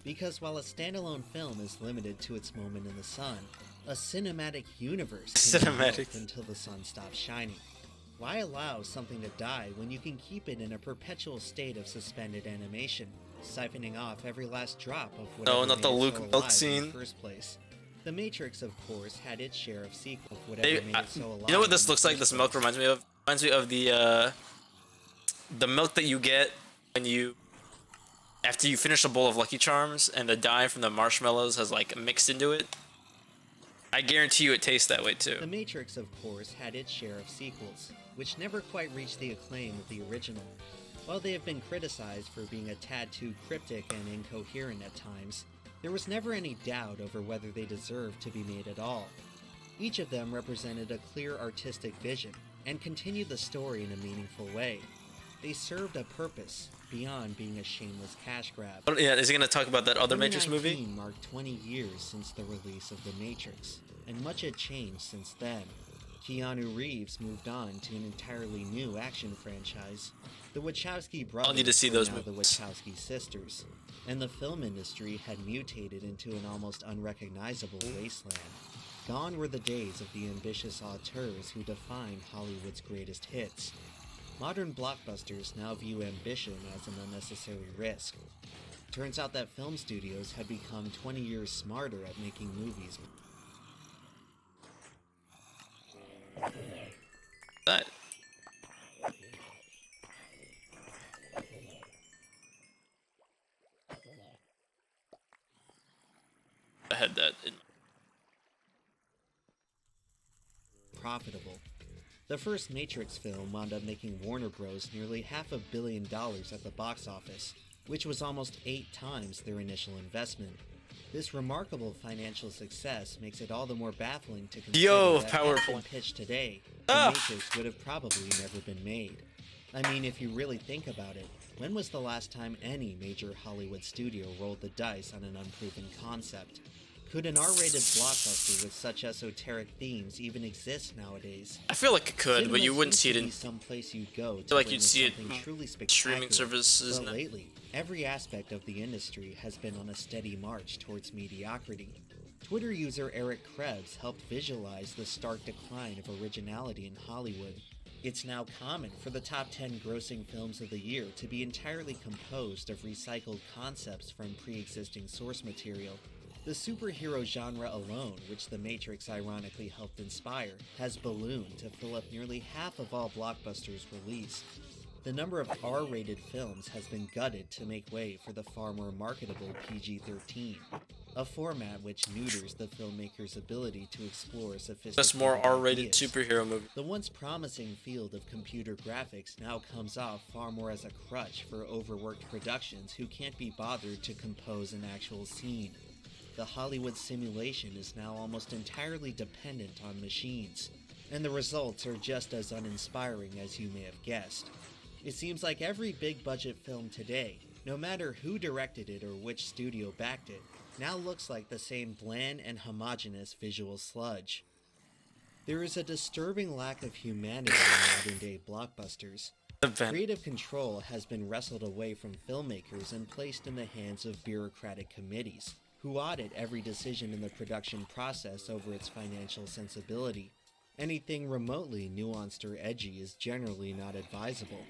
Speaker 10: Because while a standalone film is limited to its moment in the sun, a cinematic universe can be built until the sun stops shining. Why allow something to die when you can keep it in a perpetual state of suspended animation, siphoning off every last drop of whatever
Speaker 1: No, not
Speaker 10: made
Speaker 1: the
Speaker 10: it
Speaker 1: Luke
Speaker 10: so
Speaker 1: milk
Speaker 10: alive in
Speaker 1: scene.
Speaker 10: the first place? The Matrix, of course, had its share of sequels. Whatever made it so alive.
Speaker 1: You know what this
Speaker 10: in the
Speaker 1: looks like?
Speaker 10: first
Speaker 1: This milk
Speaker 10: place.
Speaker 1: reminds me of the milk that you get when you after you finish a bowl of Lucky Charms and the dye from the marshmallows has like mixed into it. I guarantee you it tastes that way too.
Speaker 10: The Matrix, of course, had its share of sequels, which never quite reached the acclaim of the original. While they have been criticized for being a tad too cryptic and incoherent at times, there was never any doubt over whether they deserved to be made at all. Each of them represented a clear artistic vision and continued the story in a meaningful way. They served a purpose beyond being a shameless cash grab.
Speaker 1: Oh, yeah, is he gonna talk about that other Matrix movie?
Speaker 10: 2019 marked 20 years since the release of The Matrix, and much had changed since then. Keanu Reeves moved on to an entirely new action franchise. The Wachowski brothers
Speaker 1: I'll need to see
Speaker 10: were
Speaker 1: those
Speaker 10: now the
Speaker 1: movies.
Speaker 10: Wachowski sisters, and the film industry had mutated into an almost unrecognizable wasteland. Gone were the days of the ambitious auteurs who defined Hollywood's greatest hits. Modern blockbusters now view ambition as an unnecessary risk. Turns out that film studios had become 20 years smarter at making movies.
Speaker 1: That. I had that in.
Speaker 10: Profitable. The first Matrix film wound up making Warner Bros. Nearly $500 million at the box office, which was almost 8 times their initial investment. This remarkable financial success makes it all the more baffling to consider that had it been pitched today, The Matrix would have probably never been made. I mean, if you really think about it, when was the last time any major Hollywood studio rolled the dice on an unproven concept? Could an R-rated blockbuster with such esoteric themes even exist nowadays?
Speaker 1: I feel like it could, but you wouldn't see it in.
Speaker 10: Some place you'd go to
Speaker 1: feel like you'd
Speaker 10: witness
Speaker 1: see it
Speaker 10: something truly
Speaker 1: streaming
Speaker 10: spectacular.
Speaker 1: services.
Speaker 10: But lately, every aspect of the industry has been on a steady march towards mediocrity. Twitter user Eric Krebs helped visualize the stark decline of originality in Hollywood. It's now common for the top 10 grossing films of the year to be entirely composed of recycled concepts from pre-existing source material. The superhero genre alone, which The Matrix ironically helped inspire, has ballooned to fill up nearly half of all blockbusters released. The number of R-rated films has been gutted to make way for the far more marketable PG-13, a format which neuters the filmmaker's ability to explore sophisticated
Speaker 1: That's more R-rated
Speaker 10: ideas.
Speaker 1: superhero movie.
Speaker 10: The once promising field of computer graphics now comes off far more as a crutch for overworked productions who can't be bothered to compose an actual scene. The Hollywood simulation is now almost entirely dependent on machines, and the results are just as uninspiring as you may have guessed. It seems like every big-budget film today, no matter who directed it or which studio backed it, now looks like the same bland and homogeneous visual sludge. There is a disturbing lack of humanity in modern-day blockbusters. Creative control has been wrestled away from filmmakers and placed in the hands of bureaucratic committees, who audit every decision in the production process over its financial sensibility. Anything remotely nuanced or edgy is generally not advisable.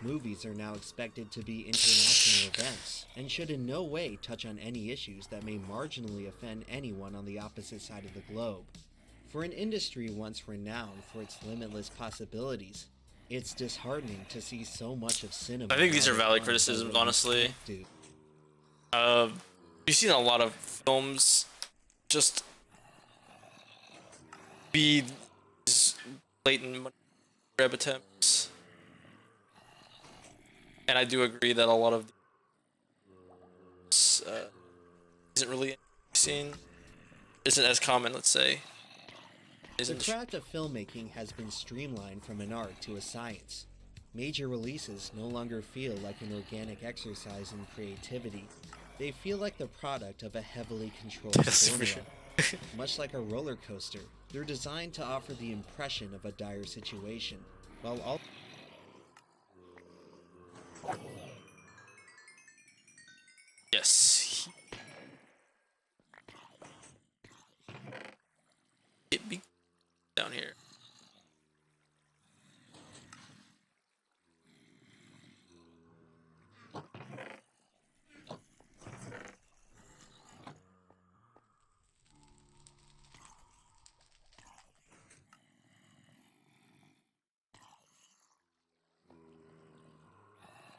Speaker 10: Movies are now expected to be international events, and should in no way touch on any issues that may marginally offend anyone on the opposite side of the globe. For an industry once renowned for its limitless possibilities, it's disheartening to see so much of cinema.
Speaker 1: I think these are valid criticisms, honestly. We've seen a lot of films just be these blatant grab attempts. And I do agree that a lot of this isn't really seen, isn't as common, let's say.
Speaker 10: The craft of filmmaking has been streamlined from an art to a science. Major releases no longer feel like an organic exercise in creativity. They feel like the product of a heavily controlled formula. Much like a roller coaster, they're designed to offer the impression of a dire situation, while all
Speaker 1: Yes. It be down here.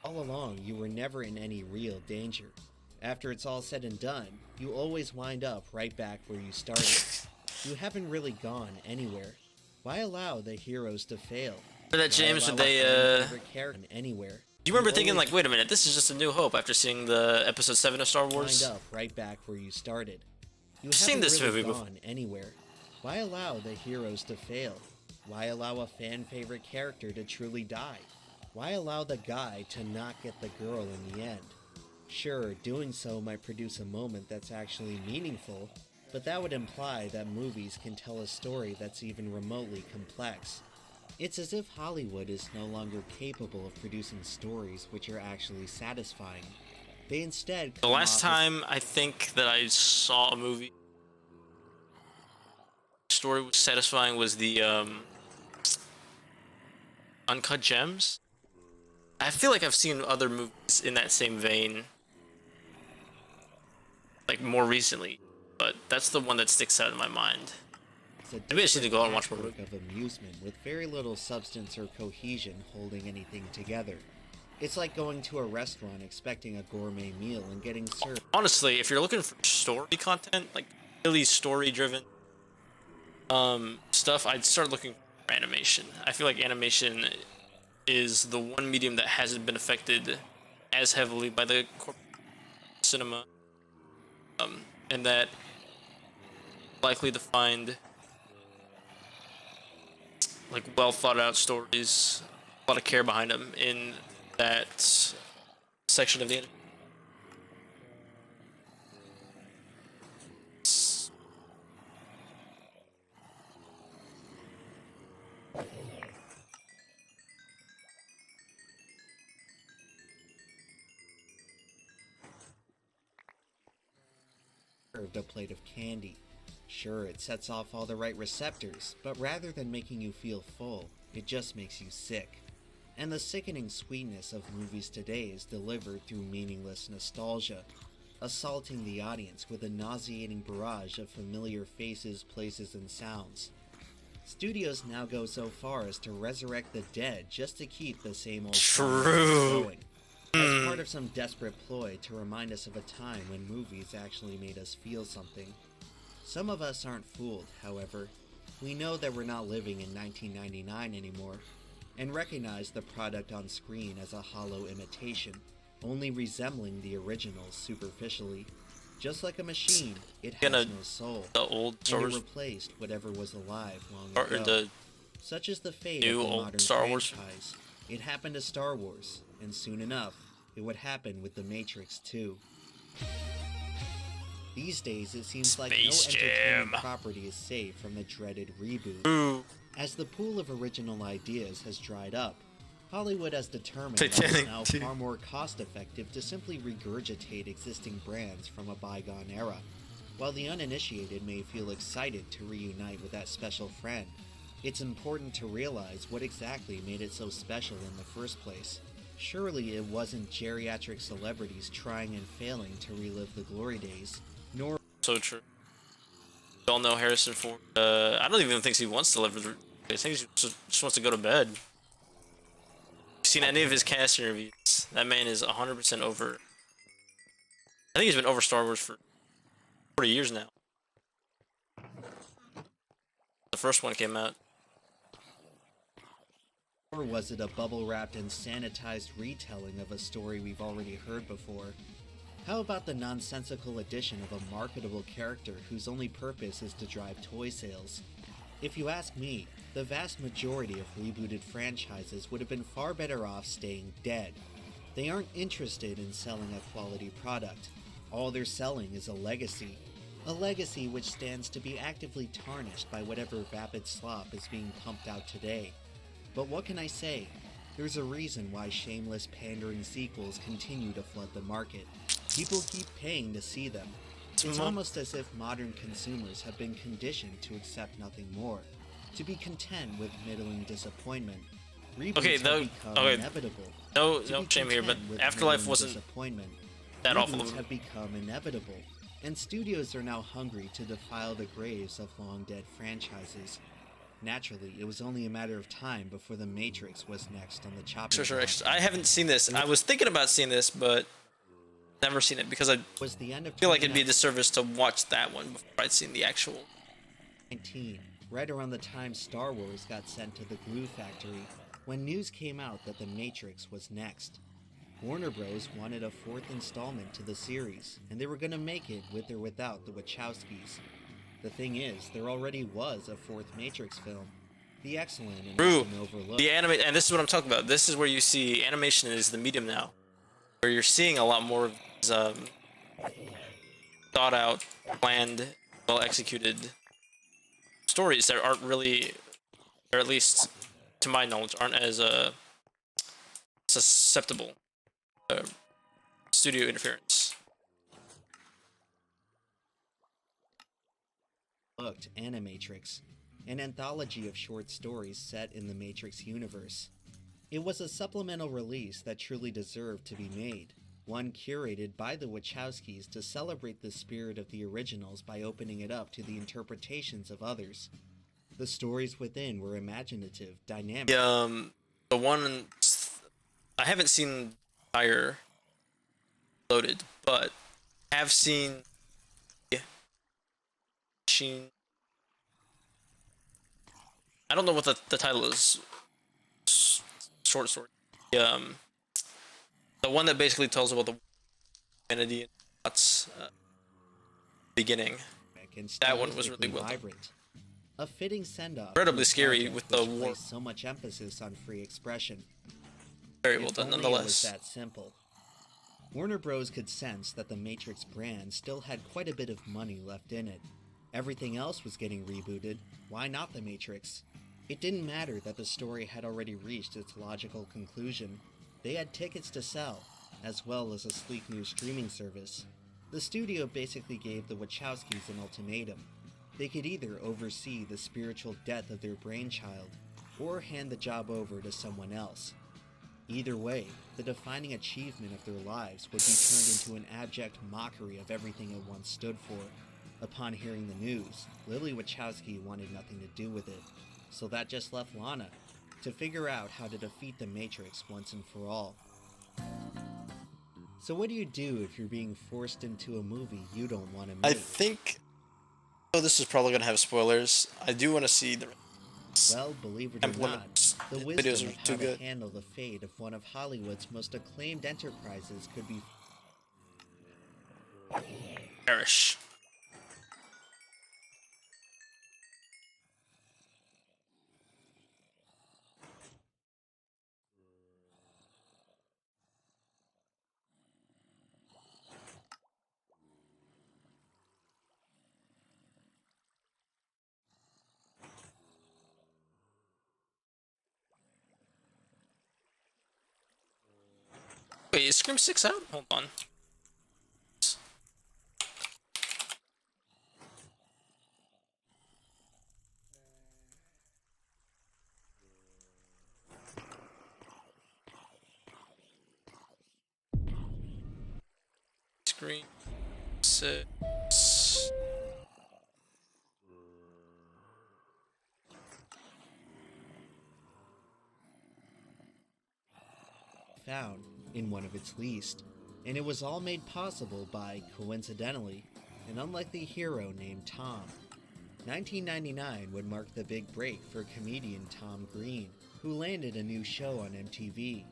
Speaker 10: All along, you were never in any real danger. After it's all said and done, you always wind up right back where you started. You haven't really gone anywhere. Why allow the heroes to fail?
Speaker 1: For that, James, did they,
Speaker 10: anywhere?
Speaker 1: Do you remember thinking, like, wait a minute, this is just A New Hope after seeing the episode 7 of Star Wars?
Speaker 10: Wind up right back where you started. You
Speaker 1: I've seen this
Speaker 10: really
Speaker 1: movie before.
Speaker 10: gone anywhere. Why allow the heroes to fail? Why allow a fan favorite character to truly die? Why allow the guy to not get the girl in the end? Sure, doing so might produce a moment that's actually meaningful, but that would imply that movies can tell a story that's even remotely complex. It's as if Hollywood is no longer capable of producing stories which are actually satisfying. They instead
Speaker 1: The last time I think that I saw a movie story was satisfying was the Uncut Gems. I feel like I've seen other movies in that same vein, like more recently, but that's the one that sticks out in my mind. Maybe I just need to go out and watch more movies.
Speaker 10: Of amusement with very little substance or cohesion holding anything together. It's like going to a restaurant expecting a gourmet meal and getting served.
Speaker 1: Honestly, if you're looking for story content, like really story-driven stuff, I'd start looking for animation. I feel like animation is the one medium that hasn't been affected as heavily by the corporate cinema, and that likely to find like well thought out stories, a lot of care behind them in that section of the industry.
Speaker 10: A plate of candy. Sure, it sets off all the right receptors, but rather than making you feel full, it just makes you sick. And the sickening sweetness of movies today is delivered through meaningless nostalgia, assaulting the audience with a nauseating barrage of familiar faces, places, and sounds. Studios now go so far as to resurrect the dead just to keep the same old
Speaker 1: True.
Speaker 10: going. As part of some desperate ploy to remind us of a time when movies actually made us feel something. Some of us aren't fooled, however. We know that we're not living in 1999 anymore, and recognize the product on screen as a hollow imitation, only resembling the originals superficially. Just like a machine, it has no soul,
Speaker 1: the old Star
Speaker 10: and it
Speaker 1: Wars
Speaker 10: replaced whatever was alive long
Speaker 1: or
Speaker 10: ago.
Speaker 1: the
Speaker 10: Such is the fate
Speaker 1: new
Speaker 10: of the
Speaker 1: old
Speaker 10: modern
Speaker 1: Star Wars.
Speaker 10: franchise. It happened to Star Wars, and soon enough, it would happen with The Matrix too. These days, it seems like no
Speaker 1: Space
Speaker 10: entertainment
Speaker 1: Jam.
Speaker 10: property is safe from the dreaded reboot.
Speaker 1: Ooh.
Speaker 10: As the pool of original ideas has dried up, Hollywood has determined that
Speaker 1: Titanic
Speaker 10: it's now
Speaker 1: 2.
Speaker 10: far more cost-effective to simply regurgitate existing brands from a bygone era. While the uninitiated may feel excited to reunite with that special friend, it's important to realize what exactly made it so special in the first place. Surely it wasn't geriatric celebrities trying and failing to relive the glory days, nor
Speaker 1: So true. We all know Harrison Ford. I don't even think he wants to live. I think he just wants to go to bed. Seen any of his cast interviews? That man is 100% over. I think he's been over Star Wars for 40 years now. The first one came out.
Speaker 10: Or was it a bubble-wrapped and sanitized retelling of a story we've already heard before? How about the nonsensical addition of a marketable character whose only purpose is to drive toy sales? If you ask me, the vast majority of rebooted franchises would have been far better off staying dead. They aren't interested in selling a quality product. All they're selling is a legacy. A legacy which stands to be actively tarnished by whatever vapid slop is being pumped out today. But what can I say? There's a reason why shameless pandering sequels continue to flood the market. People keep paying to see them. It's almost as if modern consumers have been conditioned to accept nothing more, to be content with middling disappointment. Reboots have become inevitable.
Speaker 1: No
Speaker 10: To be
Speaker 1: shame here, but
Speaker 10: content with
Speaker 1: Afterlife
Speaker 10: middling
Speaker 1: wasn't
Speaker 10: disappointment.
Speaker 1: that awful.
Speaker 10: Reboots have become inevitable, and studios are now hungry to defile the graves of long-dead franchises. Naturally, it was only a matter of time before The Matrix was next on the chopping block.
Speaker 1: I haven't seen this. I was thinking about seeing this, but never seen it because I
Speaker 10: Was the end of
Speaker 1: feel like it'd be a disservice to watch that one before I'd seen the actual.
Speaker 10: 2019, right around the time Star Wars got sent to the glue factory, when news came out that The Matrix was next. Warner Bros. Wanted a fourth installment to the series, and they were going to make it with or without the Wachowskis. The thing is, there already was a fourth Matrix film. The excellent and often overlooked.
Speaker 1: The anime, and this is what I'm talking about. This is where you see animation is the medium now, where you're seeing a lot more of these thought out, planned, well executed stories that aren't really, or at least to my knowledge, aren't as susceptible to studio interference.
Speaker 10: Looked Animatrix, an anthology of short stories set in the Matrix universe. It was a supplemental release that truly deserved to be made, one curated by the Wachowskis to celebrate the spirit of the originals by opening it up to the interpretations of others. The stories within were imaginative, dynamic.
Speaker 1: The one I haven't seen entire loaded, but have seen Machine. I don't know what the title is. Short story. The one that basically tells about the humanity and what's beginning. That one was really well done.
Speaker 10: A fitting send-off.
Speaker 1: Incredibly scary with the war.
Speaker 10: So much emphasis on free expression.
Speaker 1: Very well done, nonetheless.
Speaker 10: It was that simple. Warner Bros. Could sense that the Matrix brand still had quite a bit of money left in it. Everything else was getting rebooted. Why not the Matrix? It didn't matter that the story had already reached its logical conclusion. They had tickets to sell, as well as a sleek new streaming service. The studio basically gave the Wachowskis an ultimatum. They could either oversee the spiritual death of their brainchild, or hand the job over to someone else. Either way, the defining achievement of their lives would be turned into an abject mockery of everything it once stood for. Upon hearing the news, Lily Wachowski wanted nothing to do with it. so that just left Lana to figure out how to defeat the Matrix once and for all. So what do you do if you're being forced into a movie you don't want to make?
Speaker 1: I think. Oh, this is probably gonna have spoilers. I do want to see the.
Speaker 10: Well, believe it or not,
Speaker 1: Implements.
Speaker 10: the
Speaker 1: Videos
Speaker 10: wisdom
Speaker 1: are
Speaker 10: of
Speaker 1: too
Speaker 10: how to
Speaker 1: good.
Speaker 10: handle the fate of one of Hollywood's most acclaimed enterprises could be
Speaker 1: Perish. Wait, is Scream 6 out? Hold on. Scream 6.
Speaker 10: found in one of its least, and it was all made possible by, coincidentally, an unlikely hero named Tom. 1999 would mark the big break for comedian Tom Green, who landed a new show on MTV.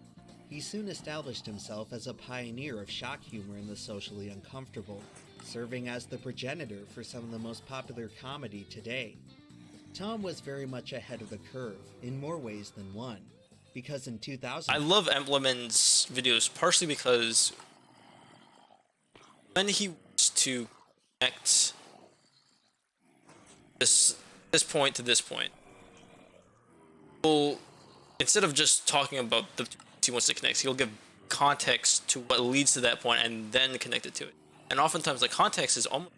Speaker 10: He soon established himself as a pioneer of shock humor in the socially uncomfortable, serving as the progenitor for some of the most popular comedy today. Tom was very much ahead of the curve, in more ways than one, because in 2000...
Speaker 1: I love Embleman's videos partially because when he wants to connect this point to this point, well, instead of just talking about the he wants to connect, he'll give context to what leads to that point and then connect it to it. And oftentimes, like, context is almost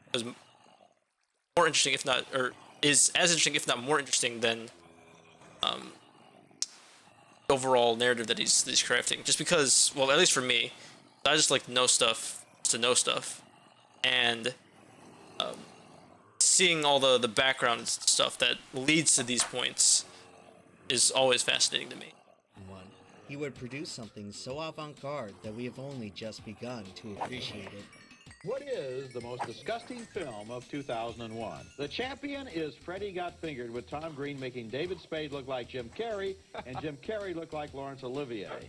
Speaker 1: more interesting, if not, or is as interesting, if not more interesting than overall narrative that he's crafting. Just because, well, at least for me, I just like to know stuff and seeing all the background stuff that leads to these points is always fascinating to me.
Speaker 10: He would produce something so avant-garde that we have only just begun to appreciate it.
Speaker 13: What is the most disgusting film of 2001? The champion is Freddy Got Fingered, with Tom Green making David Spade look like Jim Carrey and Jim Carrey look like Laurence Olivier.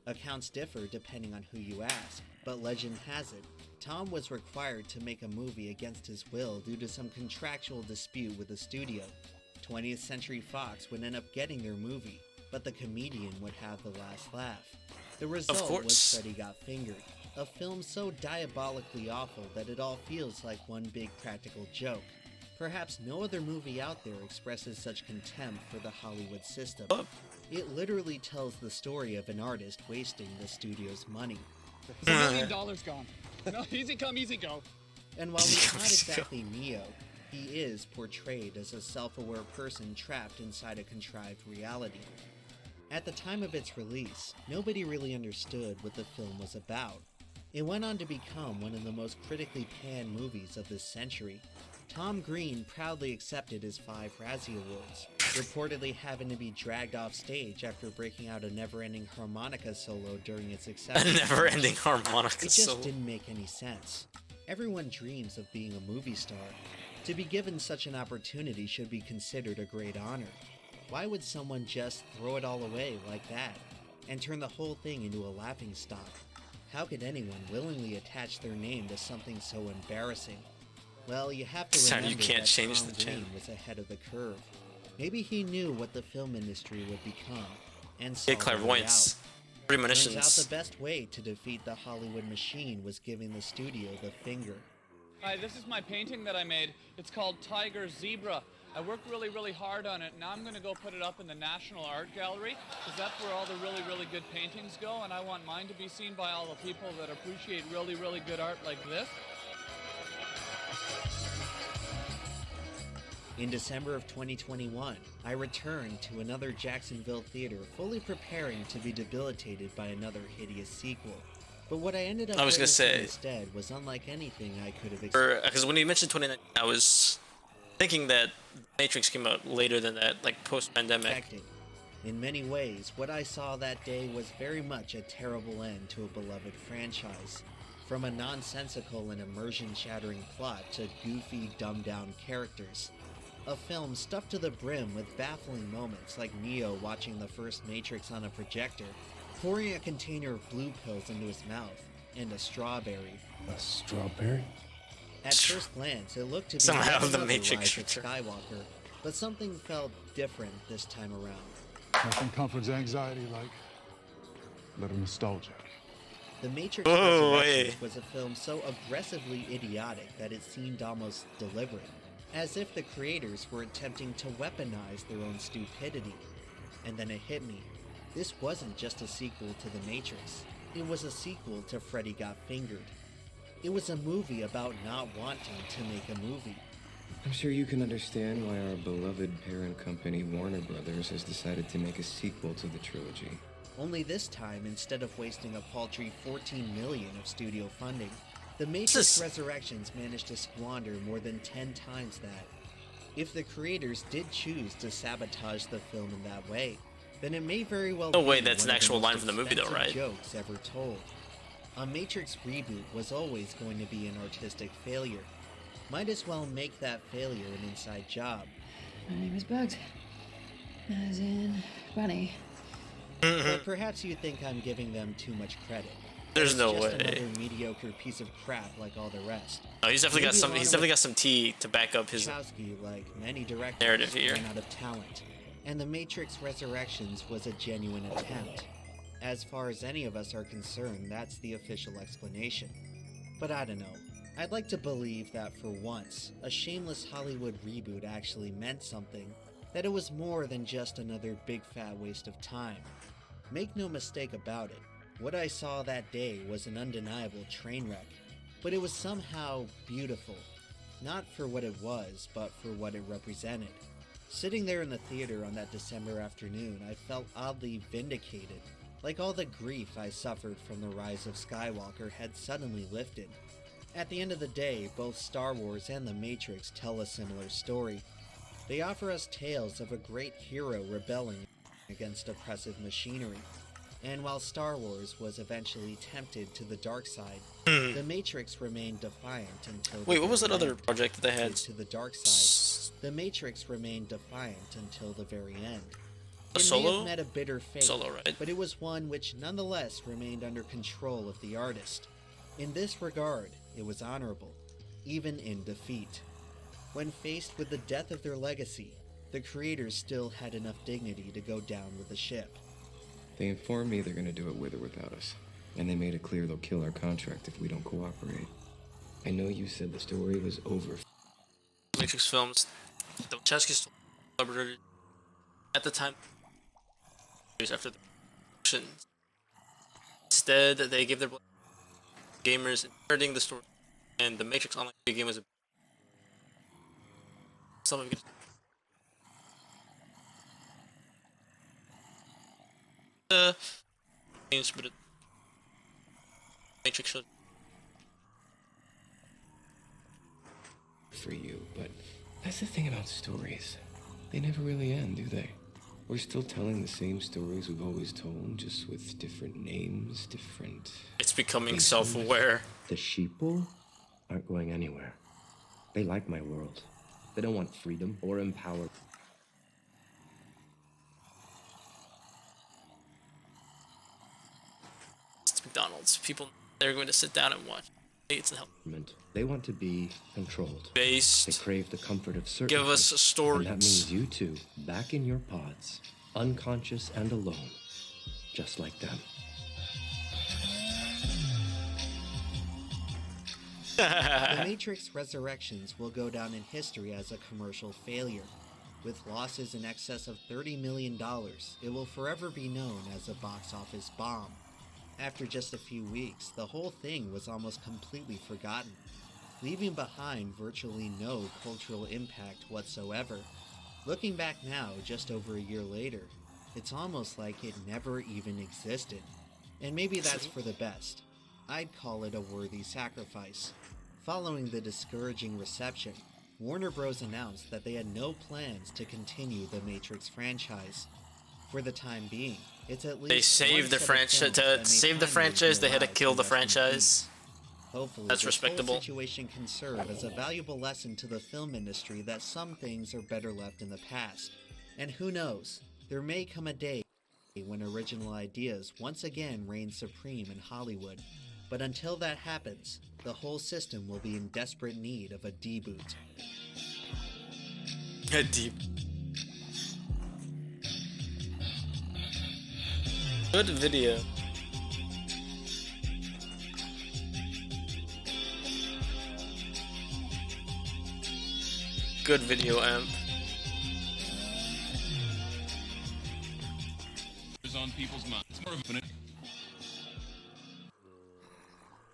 Speaker 10: Accounts differ depending on who you ask, but legend has it, Tom was required to make a movie against his will due to some contractual dispute with the studio. 20th Century Fox would end up getting their movie, but the comedian would have the last laugh. The result was Freddy Got Fingered, a film so diabolically awful that it all feels like one big practical joke. Perhaps no other movie out there expresses such contempt for the Hollywood system. It literally tells the story of an artist wasting the studio's money.
Speaker 14: $1 million gone. No, easy come, easy go.
Speaker 10: And while he's not exactly Neo, he is portrayed as a self-aware person trapped inside a contrived reality. At the time of its release, nobody really understood what the film was about. It went on to become one of the most critically panned movies of this century. Tom Green proudly accepted his 5 Razzie Awards, reportedly having to be dragged off stage after breaking out a never-ending harmonica solo during its acceptance.
Speaker 1: A never-ending harmonica solo.
Speaker 10: It just didn't make any sense. Everyone dreams of being a movie star. To be given such an opportunity should be considered a great honor. Why would someone just throw it all away like that, and turn the whole thing into a laughingstock? How could anyone willingly attach their name to something so embarrassing? Well, you have to remember that Tom Green was ahead of the curve. Maybe he knew what the film industry would become, and saw
Speaker 1: clairvoyance.
Speaker 10: Turns out the best way to defeat the Hollywood machine was giving the studio the finger.
Speaker 14: Hi, this is my painting that I made. It's called Tiger Zebra. I worked really, really hard on it. Now I'm going to go put it up in the National Art Gallery, because that's where all the really, really good paintings go, and I want mine to be seen by all the people that appreciate really, really good art like this.
Speaker 10: In December of 2021, I returned to another Jacksonville theater, fully preparing to be debilitated by another hideous sequel. But what I ended up witnessing instead was unlike anything I could have expected.
Speaker 1: Because when you mentioned 2019, I was thinking that Matrix came out later than that, like post-pandemic.
Speaker 10: Expected. In many ways, what I saw that day was very much a terrible end to a beloved franchise. From a nonsensical and immersion-shattering plot to goofy, dumbed-down characters. A film stuffed to the brim with baffling moments like Neo watching the first Matrix on a projector, pouring a container of blue pills into his mouth, and a strawberry.
Speaker 15: A strawberry?
Speaker 10: At first glance, it looked to be
Speaker 1: Somehow
Speaker 10: yet
Speaker 1: the
Speaker 10: another
Speaker 1: Matrix
Speaker 10: rise of Skywalker, but something felt different this time around.
Speaker 15: Nothing comforts anxiety like little nostalgia.
Speaker 10: The Matrix
Speaker 1: Oh,
Speaker 10: Resurrections was a film so aggressively idiotic that it seemed almost deliberate, as if the creators were attempting to weaponize their own stupidity. And then it hit me. This wasn't just a sequel to The Matrix. It was a sequel to Freddy Got Fingered. It was a movie about not wanting to make a movie.
Speaker 16: I'm sure you can understand why our beloved parent company Warner Brothers has decided to make a sequel to the trilogy.
Speaker 10: Only this time, instead of wasting a paltry $14 million of studio funding, The Matrix Resurrections managed to squander more than 10 times that. If the creators did choose to sabotage the film in that way, then it may very well
Speaker 1: No
Speaker 10: be
Speaker 1: way that's
Speaker 10: one
Speaker 1: an
Speaker 10: of the
Speaker 1: actual
Speaker 10: most
Speaker 1: line from the movie though,
Speaker 10: expensive
Speaker 1: right?
Speaker 10: jokes ever told. A Matrix reboot was always going to be an artistic failure. Might as well make that failure an inside job.
Speaker 17: My name is Bugs. As in, Bunny.
Speaker 10: But perhaps you think I'm giving them too much credit.
Speaker 1: There's
Speaker 10: It's
Speaker 1: no
Speaker 10: just
Speaker 1: way.
Speaker 10: another mediocre piece of crap like all the rest.
Speaker 1: No, he's definitely got
Speaker 10: Maybe
Speaker 1: some.
Speaker 10: a lot
Speaker 1: He's
Speaker 10: of
Speaker 1: definitely got some tea to back up his
Speaker 10: Wachowski, like many directors,
Speaker 1: narrative here.
Speaker 10: ran out of talent, and The Matrix Resurrections was a genuine attempt. As far as any of us are concerned, that's the official explanation. But I don't know. I'd like to believe that for once, a shameless Hollywood reboot actually meant something, that it was more than just another big fat waste of time. Make no mistake about it, what I saw that day was an undeniable train wreck, but it was somehow beautiful. Not for what it was, but for what it represented. Sitting there in the theater on that December afternoon, I felt oddly vindicated, like all the grief I suffered from the rise of Skywalker had suddenly lifted. At the end of the day, both Star Wars and The Matrix tell a similar story. They offer us tales of a great hero rebelling against oppressive machinery. And while Star Wars was eventually tempted to the dark side, The Matrix remained defiant until
Speaker 1: Wait,
Speaker 10: the
Speaker 1: what was that
Speaker 10: very
Speaker 1: other
Speaker 10: end.
Speaker 1: project that they had?
Speaker 10: To the dark side, The Matrix remained defiant until the very end.
Speaker 1: A
Speaker 10: It may
Speaker 1: Solo?
Speaker 10: have met a bitter fate,
Speaker 1: Solo, right?
Speaker 10: but it was one which nonetheless remained under control of the artist. In this regard, it was honorable, even in defeat. When faced with the death of their legacy, the creators still had enough dignity to go down with the ship.
Speaker 16: They informed me they're gonna do it with or without us. And they made it clear they'll kill our contract if we don't cooperate. I know you said the story was over.
Speaker 1: Matrix films. The Wachowskis collaborated at the time. Years after the production. Instead, they gave their gamers inheriting the story, and the Matrix Online video game was a. Some of you. Changed, but Matrix should.
Speaker 16: For you, but that's the thing about stories. They never really end, do they? We're still telling the same stories we've always told, just with different names, different...
Speaker 1: It's becoming
Speaker 16: faces.
Speaker 1: self-aware.
Speaker 16: The sheeple aren't going anywhere. They like my world. They don't want freedom or empowerment.
Speaker 1: It's McDonald's. People, they're going to sit down and watch. It's help.
Speaker 16: They want to be controlled.
Speaker 1: Based.
Speaker 16: They crave the comfort of certainty.
Speaker 1: Give us stories.
Speaker 16: And that means you two, back in your pods, unconscious and alone, just like them.
Speaker 10: The Matrix Resurrections will go down in history as a commercial failure. With losses in excess of $30 million, it will forever be known as a box office bomb. After just a few weeks, the whole thing was almost completely forgotten, leaving behind virtually no cultural impact whatsoever. Looking back now, just over a year later, it's almost like it never even existed. And maybe that's for the best. I'd call it a worthy sacrifice. Following the discouraging reception, Warner Bros. Announced that they had no plans to continue the Matrix franchise. For the time being, it's at least
Speaker 1: They saved the franchise. To save the franchise, they had to kill the franchise.
Speaker 10: Hopefully,
Speaker 1: That's
Speaker 10: this
Speaker 1: respectable.
Speaker 10: whole situation can serve as a valuable lesson to the film industry that some things are better left in the past. And who knows, there may come a day when original ideas once again reign supreme in Hollywood. But until that happens, the whole system will be in desperate need of a deboot.
Speaker 1: A deep. Good video. Good video, Amp.
Speaker 5: Is on people's minds. More infinite.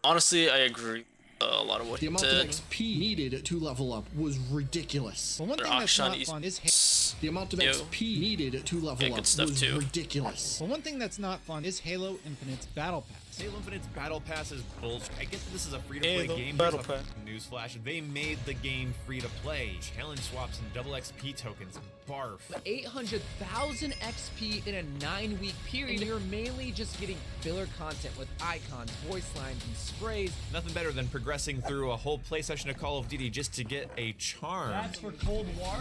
Speaker 1: Honestly, I agree. A lot of what
Speaker 18: The
Speaker 1: he
Speaker 18: amount of
Speaker 1: said.
Speaker 18: XP needed to level up was ridiculous.
Speaker 1: Well, one thing that's not fun
Speaker 18: is the amount of XP needed to level up was ridiculous.
Speaker 19: Well, one thing that's not fun is Halo Infinite's Battle Pass.
Speaker 20: Halo Infinite's Battle Pass is bullshit. I get that this is a free-to-play game.
Speaker 1: Battle
Speaker 20: Pass.
Speaker 1: Pass.
Speaker 20: Newsflash, they made the game free-to-play. Challenge swaps and double XP tokens. Barf.
Speaker 21: But 800,000 XP in a 9-week period, and you're mainly just getting filler content with icons, voice lines, and sprays.
Speaker 20: Nothing better than progressing through a whole play session of Call of Duty just to get a charm.
Speaker 22: That's for Cold War?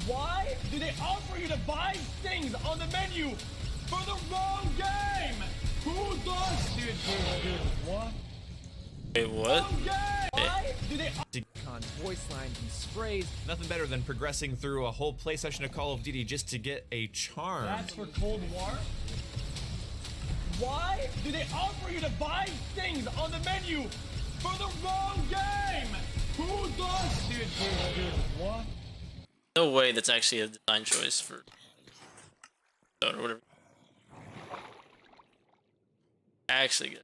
Speaker 22: Why do they offer you to buy things on the menu for the wrong game? Who does? Dude, what?
Speaker 1: Wait, what?
Speaker 22: Why do they
Speaker 21: icons, voice lines, and sprays?
Speaker 20: Nothing better than progressing through a whole play session of Call of Duty just to get a charm.
Speaker 22: That's for Cold War? Why do they offer you to buy things on the menu for the wrong game? Who does? Dude, what?
Speaker 1: No way that's actually a design choice for or whatever. Actually good.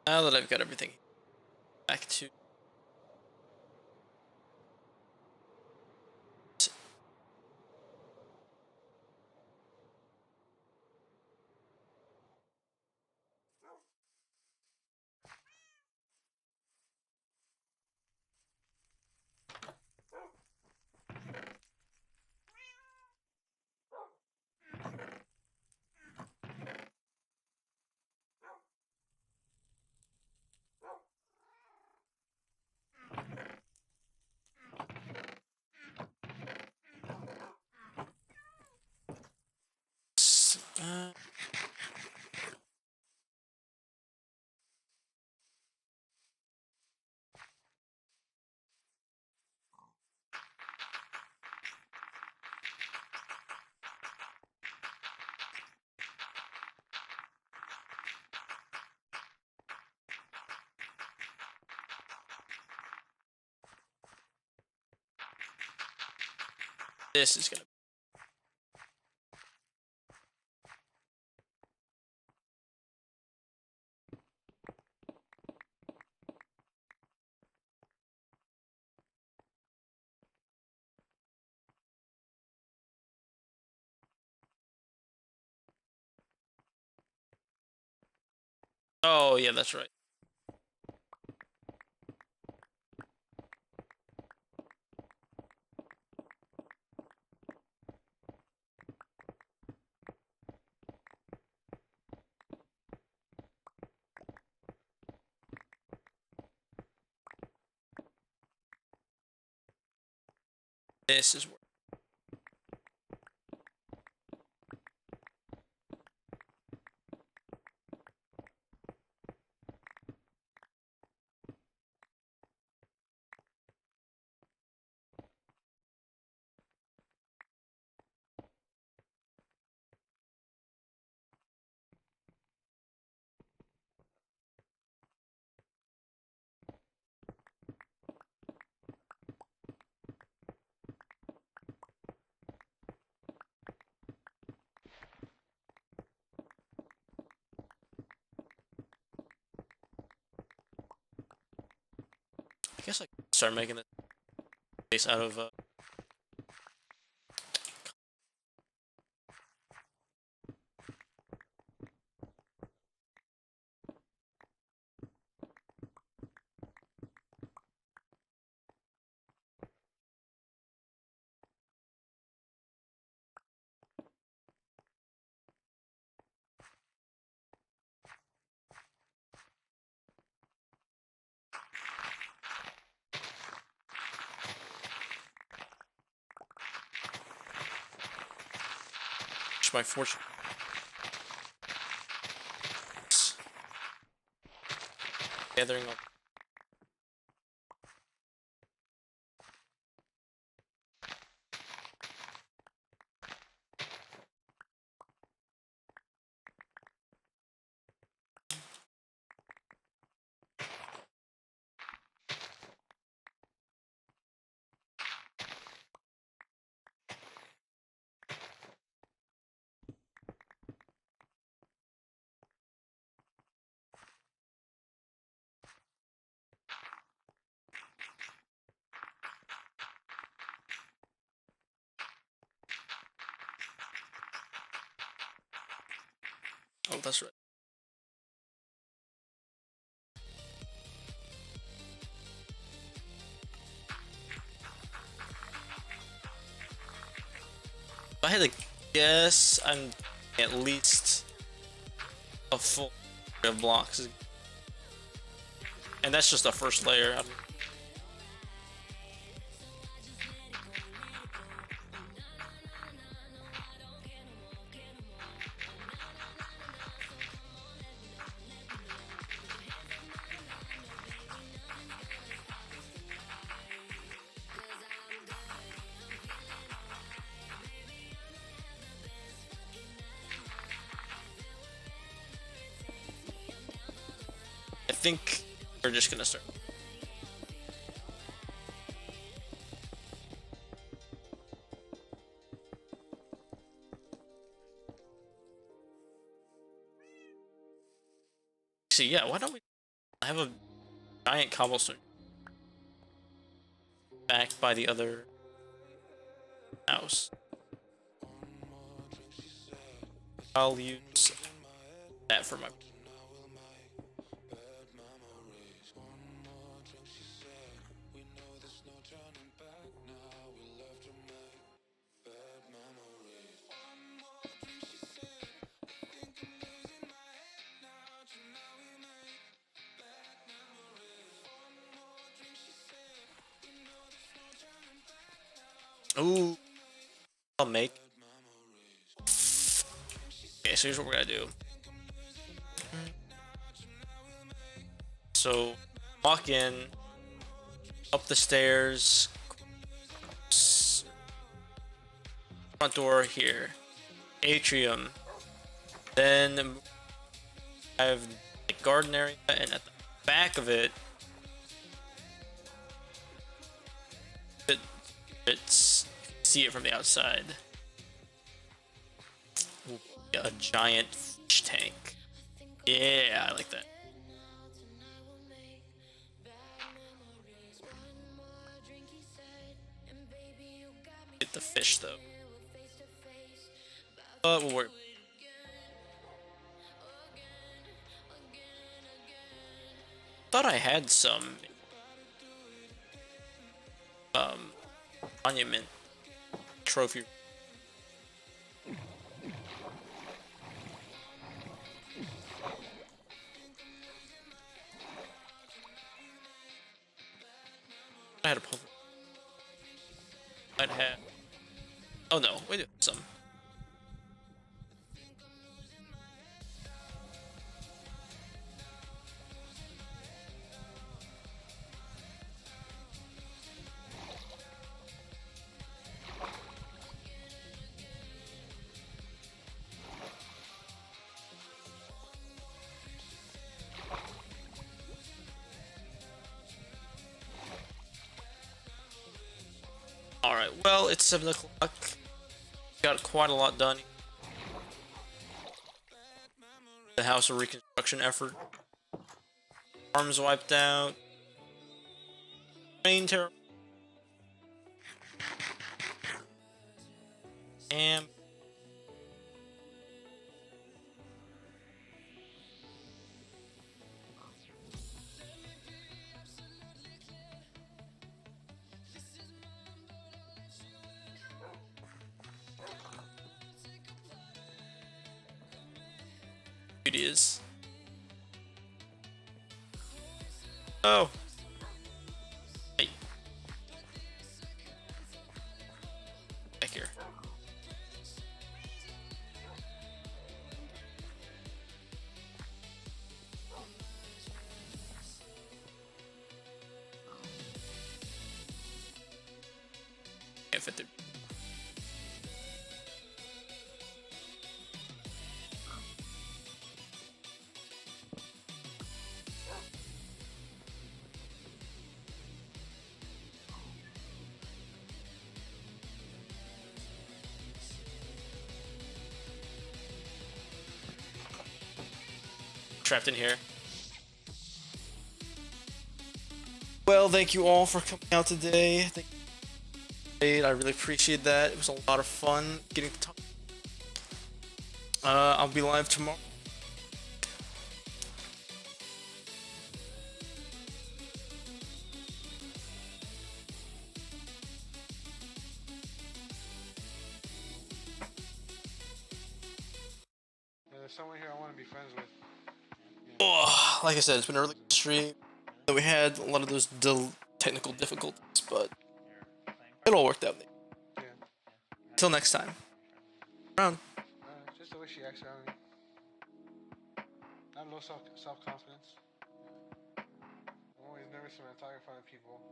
Speaker 1: Now that I've got everything back to this is gonna. Oh yeah, that's right. This is where. guess I can start making this base out of my fortune. Gathering up. Oh, that's right. If I had to guess, I'm at least a full of blocks, and that's just the first layer. I think we're just gonna start. See, yeah, why don't we have a giant cobblestone back by the other house? I'll use that for my. Ooh, I'll make. Okay, so here's what we're gonna do. So, walk in, up the stairs, front door here, atrium, then I have the garden area, and at the back of it, it's see it from the outside. Ooh, a giant fish tank. Yeah, I like that. Get the fish though. But we'll work. Thought I had some monument trophy. I had a pump. I'd have. Oh no, we do have some. Alright, well, it's 7 o'clock. Got quite a lot done. The house of reconstruction effort. Arms wiped out. Rain terror. And it is. Oh. Hey. Back here. Can't fit through. Trapped in here. Well, thank you all for coming out today. I really appreciate that. It was a lot of fun getting to talk. I'll be live tomorrow.
Speaker 7: There's someone here I want to be friends with.
Speaker 1: Oh, like I said, it's been a really good stream. We had a lot of those technical difficulties, but it all worked out.
Speaker 7: Yeah.
Speaker 1: Until next time. Around.
Speaker 7: Just the way she acts around me. I have low self-confidence. I'm always nervous when I talk in front of people.